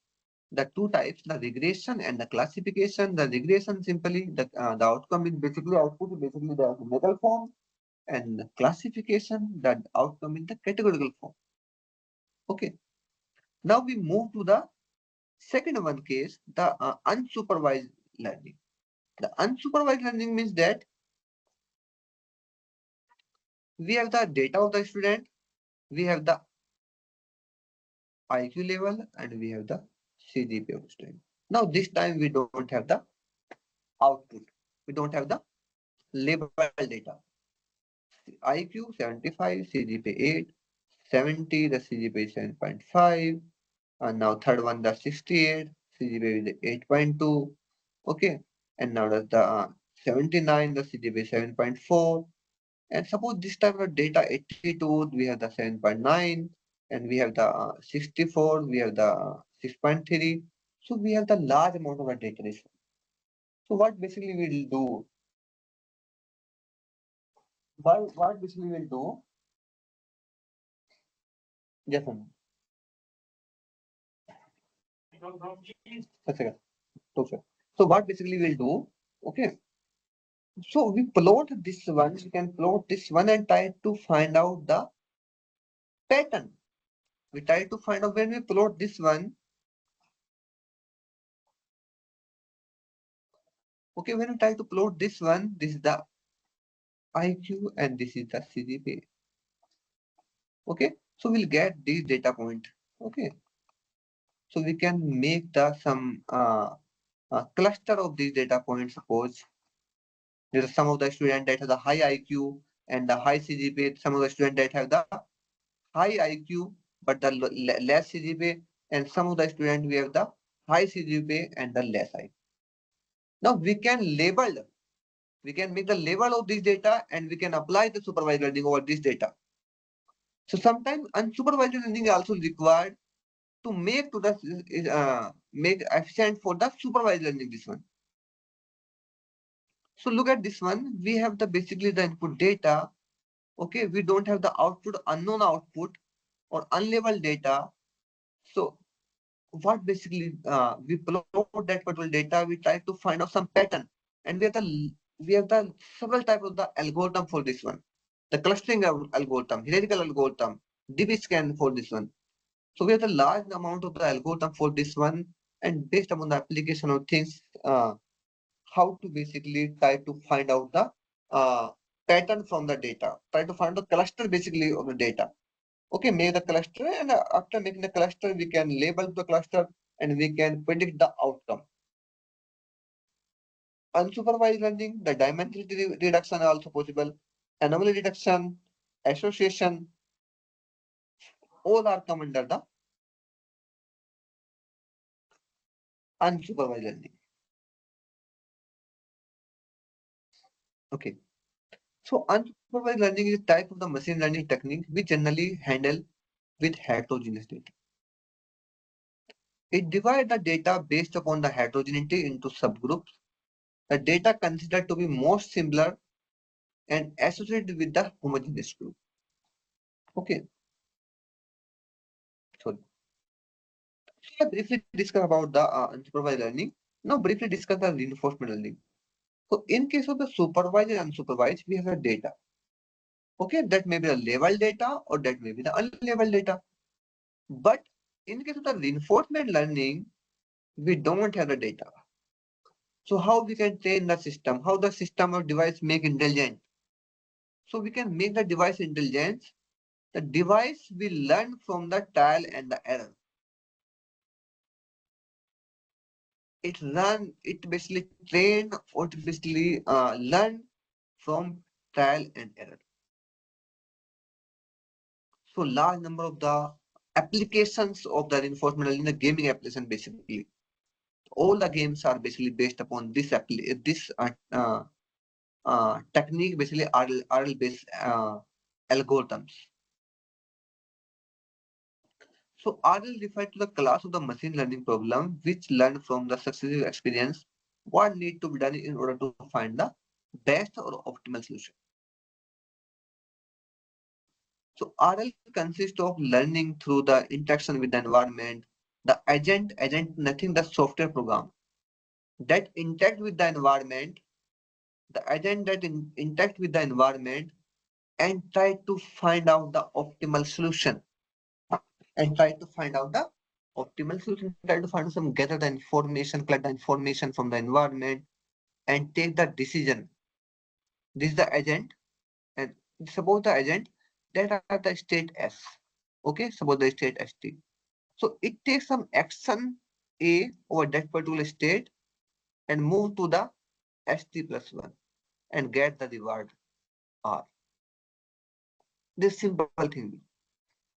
the two types, the regression and the classification. The regression simply the outcome is basically output is basically the numerical form, and the classification the outcome in the categorical form. Okay. Now we move to the second one case, the unsupervised learning. The unsupervised learning means that we have the data of the student, we have the IQ level, and we have the CGPA of student. Now this time we don't have the output. We don't have the label data. IQ 75, CGPA 8, 70, the CGPA is 7.5, and now third one the 68, CGPA is 8.2. Okay, and now the 79, the CGPA is 7.4. And suppose this type of data 82, we have the 7.9, and we have the 64, we have the 6.3. So we have the large amount of the data. So what basically we'll do? What basically we'll do? Yes, ma'am. A second. Okay. So what basically we'll do? Okay. So we plot this one. We can plot this one and try to find out the pattern. We try to find out when we plot this one. Okay, when we try to plot this one, this is the IQ and this is the CGPA. Okay, so we'll get these data point. Okay, so we can make the some cluster of these data points. Suppose there are some of the students that have the high IQ and the high CGPA, some of the students that have the high IQ but the less CGPA, and some of the students we have the high CGPA and the less IQ. Now we can make the label of this data and we can apply the supervised learning over this data. So sometimes unsupervised learning is also required to make efficient for the supervised learning. This one. So look at this one. We have the basically the input data. Okay, we don't have the output, unknown output or unlabeled data. So what basically we plot that particular data, we try to find out some pattern, and we have the several types of the algorithm for this one. The clustering algorithm, hierarchical algorithm, DB scan for this one. So we have the large amount of the algorithm for this one, and based upon the application of things, how to basically try to find out the pattern from the data, try to find the cluster basically of the data. Okay, make the cluster, and after making the cluster, we can label the cluster and we can predict the outcome. Unsupervised learning, the dimension reduction are also possible. Anomaly reduction, association, all are come under the unsupervised learning. Okay. So unsupervised learning is a type of the machine learning technique we generally handle with heterogeneous data. It divides the data based upon the heterogeneity into subgroups. The data considered to be most similar and associated with the homogeneous group. Okay, sorry. So I briefly discuss about the unsupervised learning. Now briefly discuss the reinforcement learning. So in case of the supervised and unsupervised, we have the data. Okay, that may be the labeled data or that may be the unlabeled data. But in case of the reinforcement learning, we don't have the data. So how we can train the system? How the system or device make intelligent? So we can make the device intelligent. The device will learn from the trial and the error. It basically train or it basically learn from trial and error. So large number of the applications of the reinforcement learning, the gaming application basically. All the games are basically based upon this technique, basically RL based algorithms. So RL refers to the class of the machine learning problem which learn from the successive experience what need to be done in order to find the best or optimal solution. So RL consists of learning through the interaction with the environment. The agent nothing the software program that interact with the environment, the agent that interact with the environment and try to find out the optimal solution and try to find out the optimal solution, try to find some gather the information, collect the information from the environment and take the decision. This is the agent and suppose the agent that are the state S. Okay, suppose the state ST. So it takes some action A over that particular state and move to the ST plus 1 and get the reward R. This simple thing.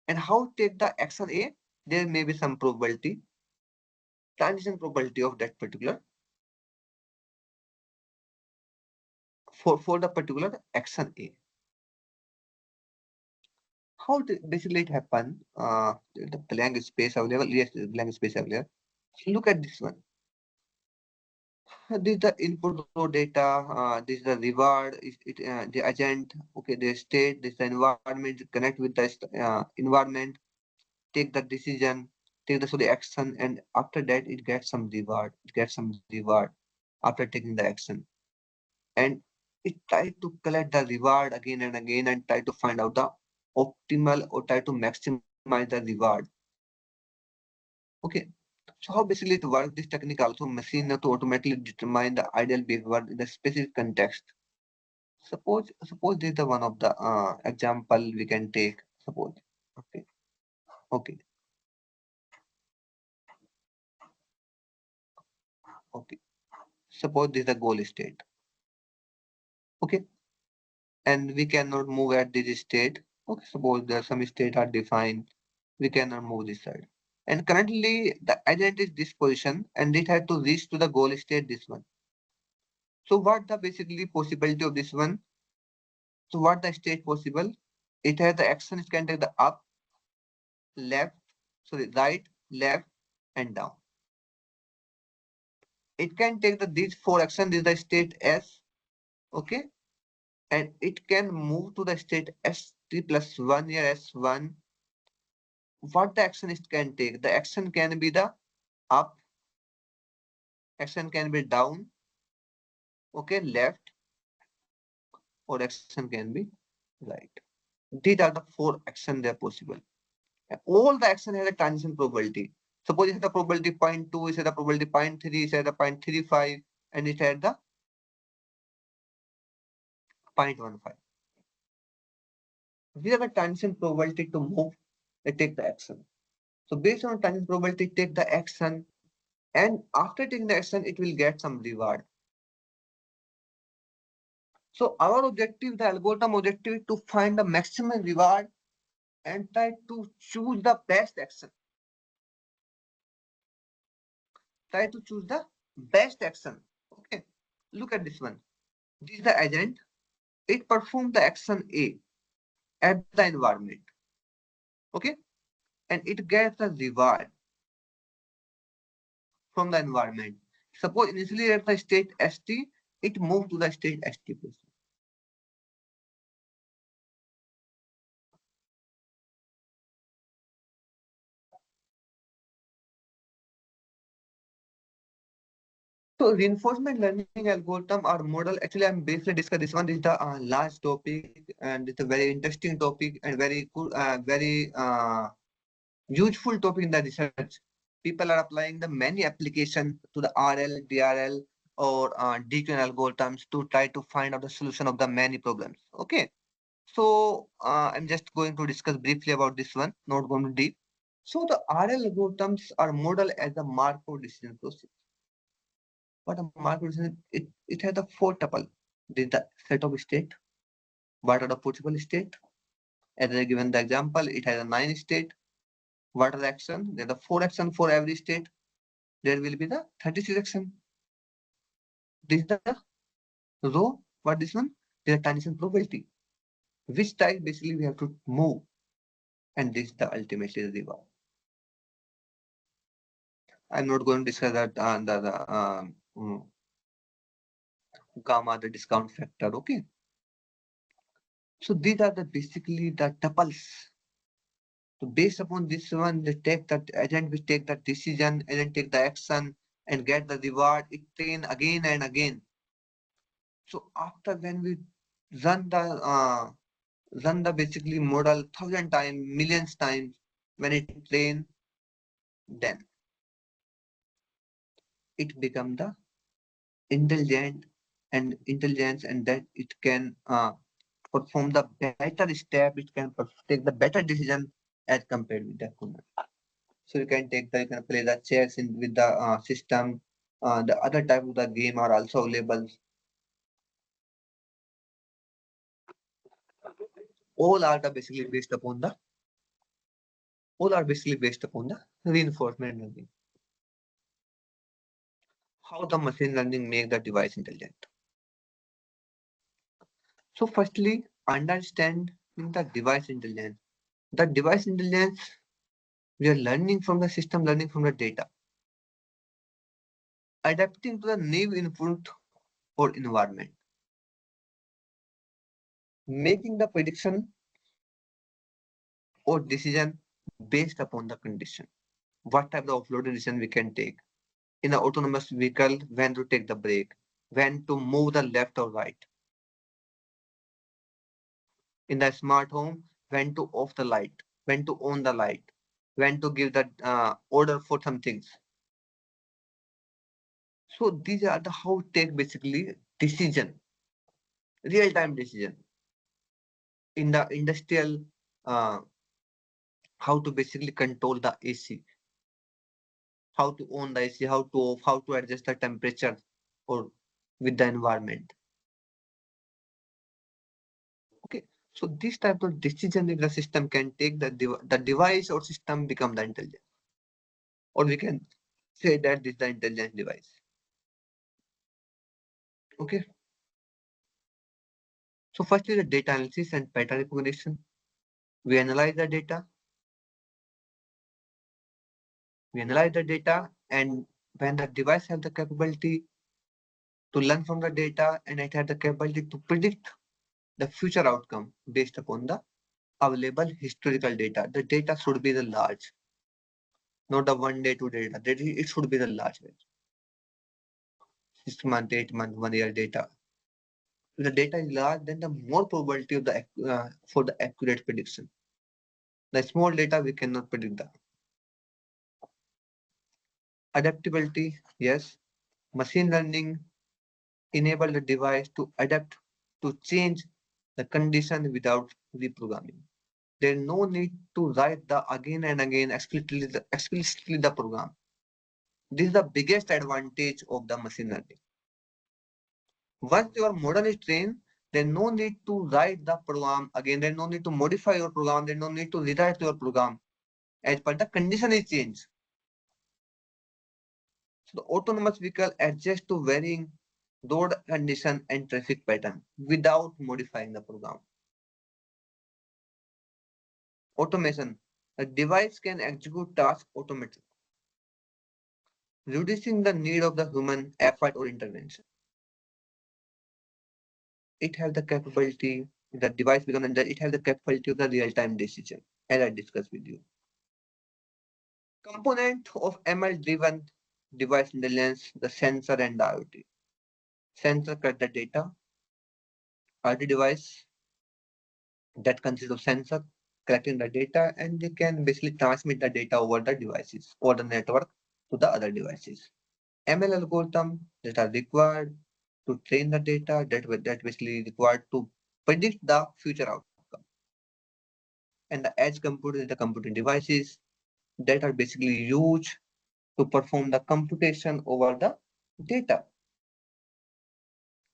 And how take the action A? There may be some probability, transition probability of that particular for the particular action A. How basically it happen? The blank space available. Yes, the blank space available. Look at this one. This is the input raw data. This is the reward. Is it the agent? Okay, the state. This is the environment. Connect with the environment. Take the decision. Take the sorry action, and after that it gets some reward. It gets some reward after taking the action, and it try to collect the reward again and again, and try to find out the optimal or try to maximize the reward. Okay. So how basically it works, this technique also machine to automatically determine the ideal behavior in a specific context. Suppose this is the one of the example we can take. Suppose. Okay. Okay. Okay. Suppose this is the goal state. Okay. And we cannot move at this state. Okay. Suppose there are some state are defined. We cannot move this side. And currently the agent is this position and it had to reach to the goal state this one. So what the basically possibility of this one? So what the state possible? It has the action, it can take the up, left, sorry, right, left, and down. It can take the these four actions, this is the state S, okay? And it can move to the state ST plus 1 here, S1. What the action it can take? The action can be the up, action can be down, okay, left, or action can be right. These are the four actions that are possible. And all the action has a transition probability. Suppose it has the probability 0.2, it has the probability 0.3, it has the 0.35, and it had the 0.15. These are the transition probability to move and take the action. So based on transition probability, take the action, and after taking the action, it will get some reward. So our objective, the algorithm objective, is to find the maximum reward and try to choose the best action. Try to choose the best action. Okay. Look at this one. This is the agent. It performs the action A at the environment. Okay. And it gets a reward from the environment. Suppose initially at the state ST, it moved to the state ST plus. So reinforcement learning algorithm or model, actually I'm briefly discuss this one. This is the last topic and it's a very interesting topic and very good, very useful topic in the research. People are applying the many application to the RL, DRL or DQN algorithms to try to find out the solution of the many problems. Okay. So I'm just going to discuss briefly about this one, not going to deep. So the RL algorithms are modeled as a Markov decision process. What a Markov decision, it has a four tuple. This is the set of state. What are the possible state? As I given the example, it has a 9 state. What are the action? There are the 4 action for every state. There will be the 36 action. This is the row What this one? There are transition probability. Which type basically we have to move, and this the ultimately the reward. I'm not going to discuss that gamma, the discount factor. Okay. So these are the basically the tuples. So based upon this one, they take that agent will take the decision, agent take the action and get the reward. It train again and again. So after when we run the basically model 1,000 times, millions times, when it train, then it become the intelligent and intelligence, and that it can perform the better step. It can take the better decision as compared with the human. So you can take the you can play the chess in with the system. The other type of the game are also available. All are the basically based upon the all are basically based upon the reinforcement learning. How the machine learning make the device intelligent. So firstly, understand the device intelligence. The device intelligence, we are learning from the system, learning from the data, adapting to the new input or environment, making the prediction or decision based upon the condition. What type of offloading decision we can take in an autonomous vehicle, when to take the brake, when to move the left or right. In the smart home, when to off the light, when to on the light, when to give the order for some things. So these are the how take basically decision, real time decision in the industrial, uh, how to basically control the AC, how to on the AC, how to off, how to adjust the temperature or with the environment. Okay, so this type of decision if the system can take, the device or system become the intelligent, or we can say that this is the intelligent device. Okay, so firstly the data analysis and pattern recognition. We analyze the data, and when the device has the capability to learn from the data and it has the capability to predict the future outcome based upon the available historical data. The data should be the large, not the 1 day, 2 day data. It should be the large, 6 month, 8 month, 1 year data. If the data is large, then the more probability of the for the accurate prediction. The small data we cannot predict the adaptability. Yes, machine learning enable the device to adapt to change the condition without reprogramming. There is no need to write the again and again explicitly the program. This is the biggest advantage of the machine learning. Once your model is trained, there's no need to write the program again. There's no need to modify your program. There's no need to rewrite your program as per the condition is changed. So the autonomous vehicle adjusts to varying road condition and traffic pattern without modifying the program. Automation. A device can execute tasks automatically, reducing the need of the human effort or intervention. It has the capability, the device becomes under it has the capability of the real-time decision, as I discussed with you. Component of ML-driven device intelligence, the sensor and the IoT. Sensor collect the data, IoT device that consists of sensor collecting the data, and they can basically transmit the data over the devices or the network to the other devices. ML algorithm that are required to train the data that basically required to predict the future outcome. And the edge computing, the computing devices that are basically used to perform the computation over the data.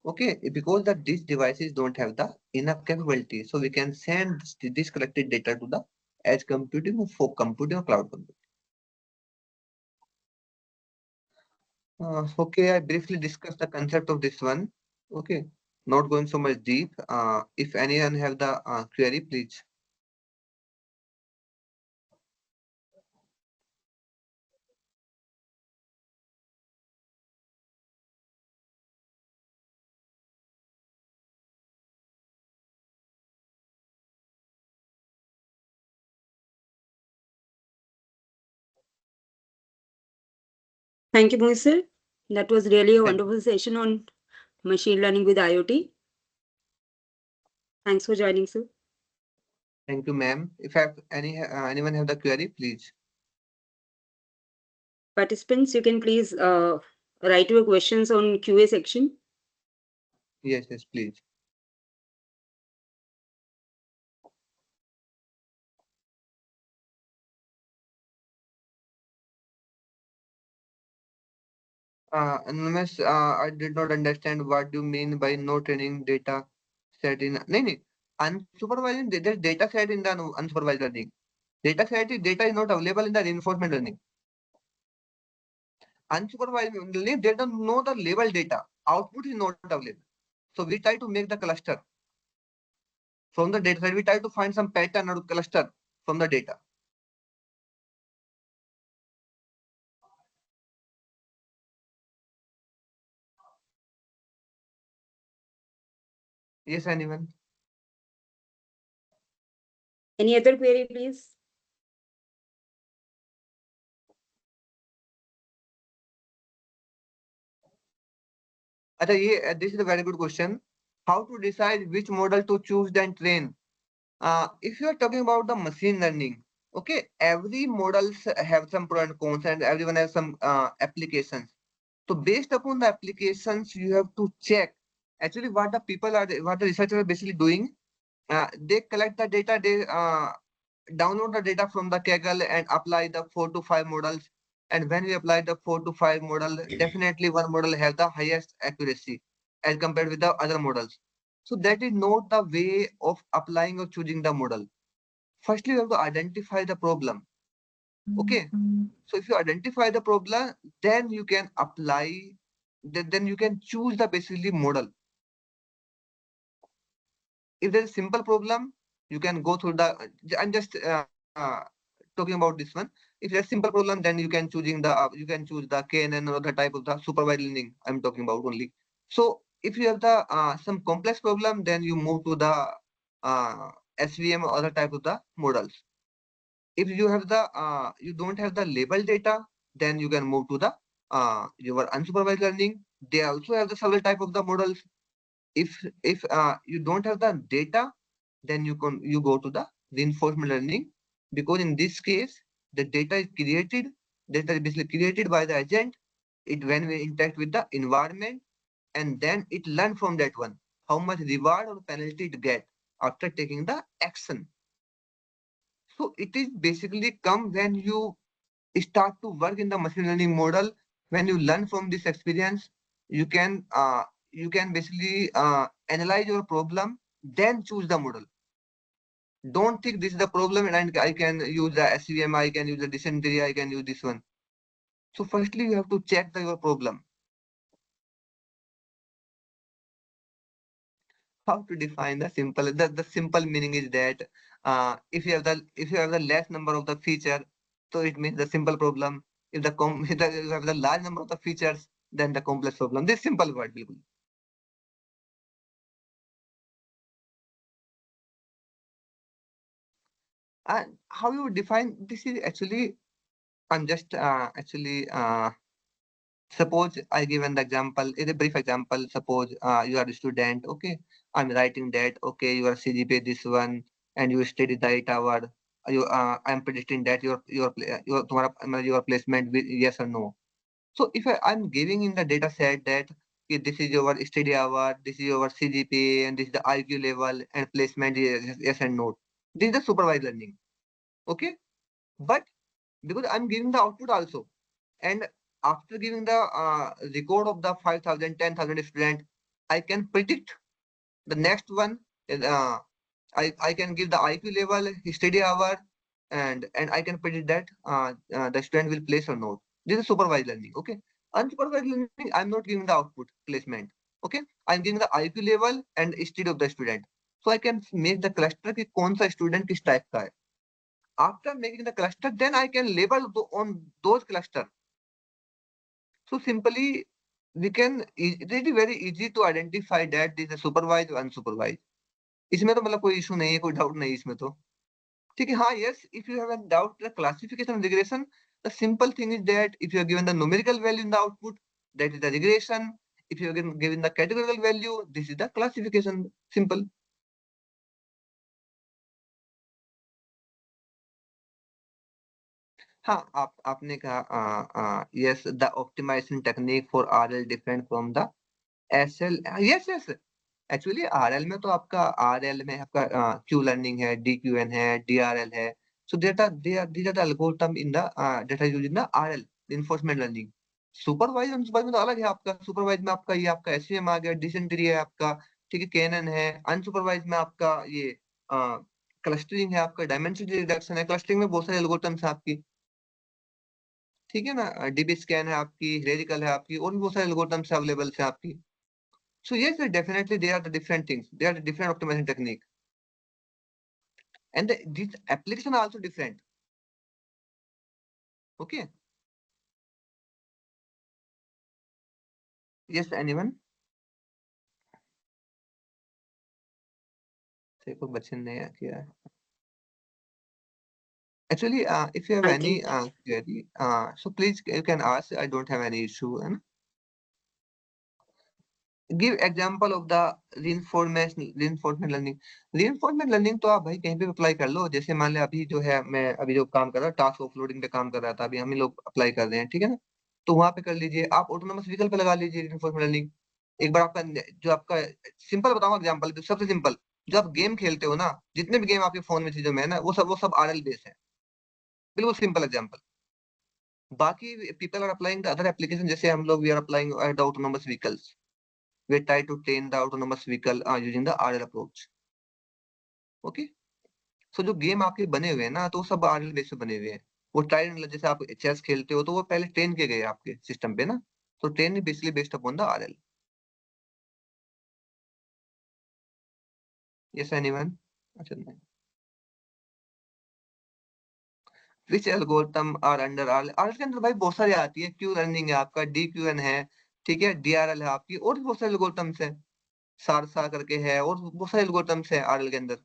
Okay, because that these devices don't have the enough capability, so we can send this collected data to the edge computing or fog computing or cloud computing. Okay, I briefly discussed the concept of this one. Okay, not going so much deep. If anyone have the query, please. Thank you, Mohit sir. That was really a Thank, wonderful session on machine learning with IoT. Thanks for joining, sir. thank you, ma'am. If have anyone have the query, please. Participants, you can please write your questions on QA section. Yes, yes, please. Anonymous, I did not understand what you mean by no training data set in. No, no. Unsupervised, there's data set in the unsupervised learning. Data set is data is not available in the reinforcement learning. Unsupervised learning, they don't know the label data. Output is not available. So we try to make the cluster from the data set. We try to find some pattern or cluster from the data. Yes, anyone? Any other query, please? This is a very good question. How to decide which model to choose and train? If you are talking about the machine learning, okay, every models have some pro and cons, and everyone has some applications. So based upon the applications, you have to check actually what the researchers are basically doing. They collect the data, they download the data from the Kaggle and apply the 4 to 5 models. And when we apply the 4 to 5 model, definitely one model have the highest accuracy as compared with the other models. So that is not the way of applying or choosing the model. Firstly, you have to identify the problem. Okay. So if you identify the problem, then you can apply, then you can choose the basically model. If there's a simple problem, you can go through the. I'm just talking about this one. If there's a simple problem, then you can choose the KNN or the type of the supervised learning. I'm talking about only. So if you have the some complex problem, then you move to the SVM or other type of the models. If you have the you don't have the label data, then you can move to the your unsupervised learning. They also have the several type of the models. If you don't have the data, then you go to the reinforcement learning, because in this case the data is basically created by the agent. It when we interact with the environment, and then it learn from that one how much reward or penalty it get after taking the action. So it is basically come when you start to work in the machine learning model. When you learn from this experience, you can basically analyze your problem, then choose the model. Don't think this is the problem and I can use the SVM, I can use the dysentery, I can use this one. So firstly, you have to check your problem. How to define the simple? The simple meaning is that if you have the less number of the feature, so it means the simple problem. If you have the large number of the features, then the complex problem. This simple word, people. And how you define this is actually, I'm just actually suppose I given the example, is a brief example. Suppose you are a student, okay. I'm writing that, okay, your CGPA this one, and you study the 8 hour. I'm predicting that your placement with yes or no. So if I'm giving in the data set that okay, this is your study hour, this is your CGPA, and this is the IQ level, and placement is yes and no. This is the supervised learning, okay. But because I'm giving the output also, and after giving the record of the 5,000, 10,000 student, I can predict the next one. I can give the IQ level, study hour, and I can predict that the student will place or not. This is supervised learning, okay. Unsupervised learning, I'm not giving the output placement. Okay, I'm giving the IQ level and state of the student. So I can make the cluster कि कौन सा student किस type का है. After making the cluster, then I can label on those cluster. So simply we can, it is very easy to identify that this is supervised or unsupervised. इसमें तो मतलब कोई issue नहीं है, कोई doubt नहीं है इसमें तो. ठीक है, हाँ, yes, if you have a doubt the classification of regression, the simple thing is that if you are given the numerical value in the output, that is the regression. If you are given the categorical value, this is the classification. Simple. हाँ, आपने कहा yes, the optimization technique for RL different from the SL. yes, actually RL में तो आपका RL में आपका Q learning है, DQN है, DRL है. So these are the algorithm in the that are used in the RL, reinforcement learning. Supervise unsupervise में तो अलग है आपका. सुपरवाइज में आपका ये आपका SVM आ गया, डिसेंट्री है आपका, ठीक है, केनन है. अनसुपरवाइज में आपका ये क्लस्टरिंग है, आपका डायमेंसिटी रिडक्शन है. क्लस्टरिंग में बहुत सारे एल्गोरिथम्स है आपकी, ठीक है ना. डीबी स्कैन है आपकी, हेरिकल है आपकी, और भी बहुत सारे एल्गोरिथम्स अवेलेबल है आपकी. So yes, definitely they are the different things. They are the different optimization technique, and these application are also different. Okay. Yes, anyone? Say कोई बच्चे ने किया है. Actually, if you have I any can. query, so please you can ask. I don't have any issue. And give example of the reinforcement learning. Reinforcement learning तो आप भाई कहीं पे अप्लाई कर लो. जैसे मान ले अभी जो है, मैं अभी जो काम कर रहा, टास्क ऑफलोडिंग पे काम कर रहा था, अभी हम ही लोग अप्लाई कर रहे हैं, ठीक है ना. तो वहां पे कर लीजिए आप, ऑटोनोमस व्हीकल पे लगा लीजिए reinforcement learning. एक बार आपका जो आपका, सिंपल बताऊंगा एग्जांपल, सबसे सिंपल, जो आप गेम खेलते हो ना, जितने भी गेम आपके फोन में चीजों में है ना, वो सब RL बेस है. बिल्कुल सिंपल एग्जांपल. बाकी people are applying the other application. जैसे हम लोग we are applying the autonomous vehicles. We try to train the autonomous vehicle using the RL approach. Okay. So जो गेम आपके बने हुए हैं ना, तो वो सब RL बेस पे बने हुए हैं. वो ट्रायल, जैसे आप चेस खेलते हो तो वो पहले ट्रेन किए गए आपके सिस्टम पे ना. तो train basically based upon the RL. Yes, anyone? अच्छा नहीं. Which algorithm are under RL? RL के अंदर भाई बहुत सारी आती है. Q learning है आपका, DQN है, ठीक है, DRL है आपकी, और भी बहुत सारे एल्गोरिथम्स है. सारसा करके है, और बहुत सारे एल्गोरिथम्स है RL के अंदर.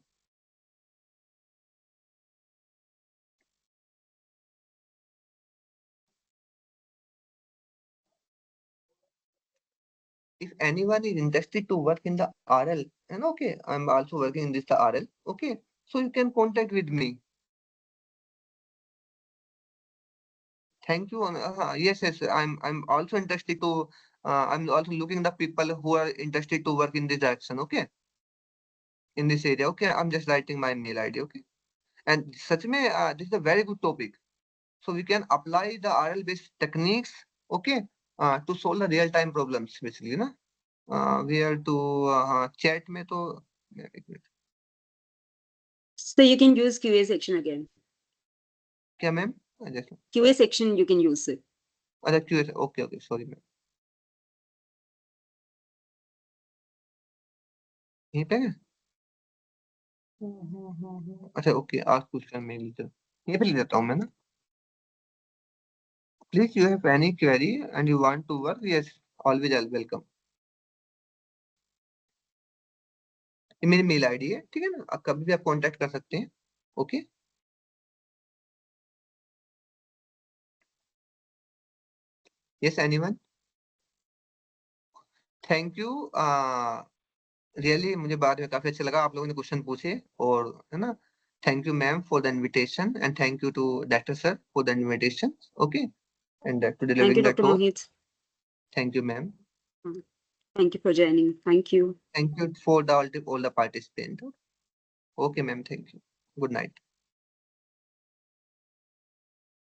If anyone is interested to work in the RL, and okay, I'm also working in this the RL. Okay, so you can contact with me. Thank you. Yes, I'm also interested to. I'm also looking the people who are interested to work in this direction. Okay, in this area. Okay, I'm just writing my mail ID. Okay, and such में this is a very good topic. So we can apply the RL based techniques. Okay, to solve the real time problems basically ना. We are to chat में तो एक minute. So you can use QA section again. क्या ma'am? जैसे QA section you can use it. अच्छा QS. Okay sorry ma'am. यहीं पे है? अच्छा ओके, आज कुछ कर मैं लीजिए, यहीं पे ले लेता हूँ मैं ना. Please you have any query and you want to work, yes, always I welcome. ये मेरी मेल आईडी है, ठीक है ना, आप कभी भी आप कांटेक्ट कर सकते हैं. Okay. Yes anyone. Thank you. Really मुझे बाद में काफी अच्छा लगा आप लोगों ने क्वेश्चन पूछे, और है ना. Thank you ma'am for the invitation, and thank you to doctor sir for the invitation. Okay, and to Thank you, delivering the Dr. Talk. Mohit. Thank you ma'am. Thank you for joining. Thank you. Thank you for all the participants. Okay, ma'am. Thank you. Good night.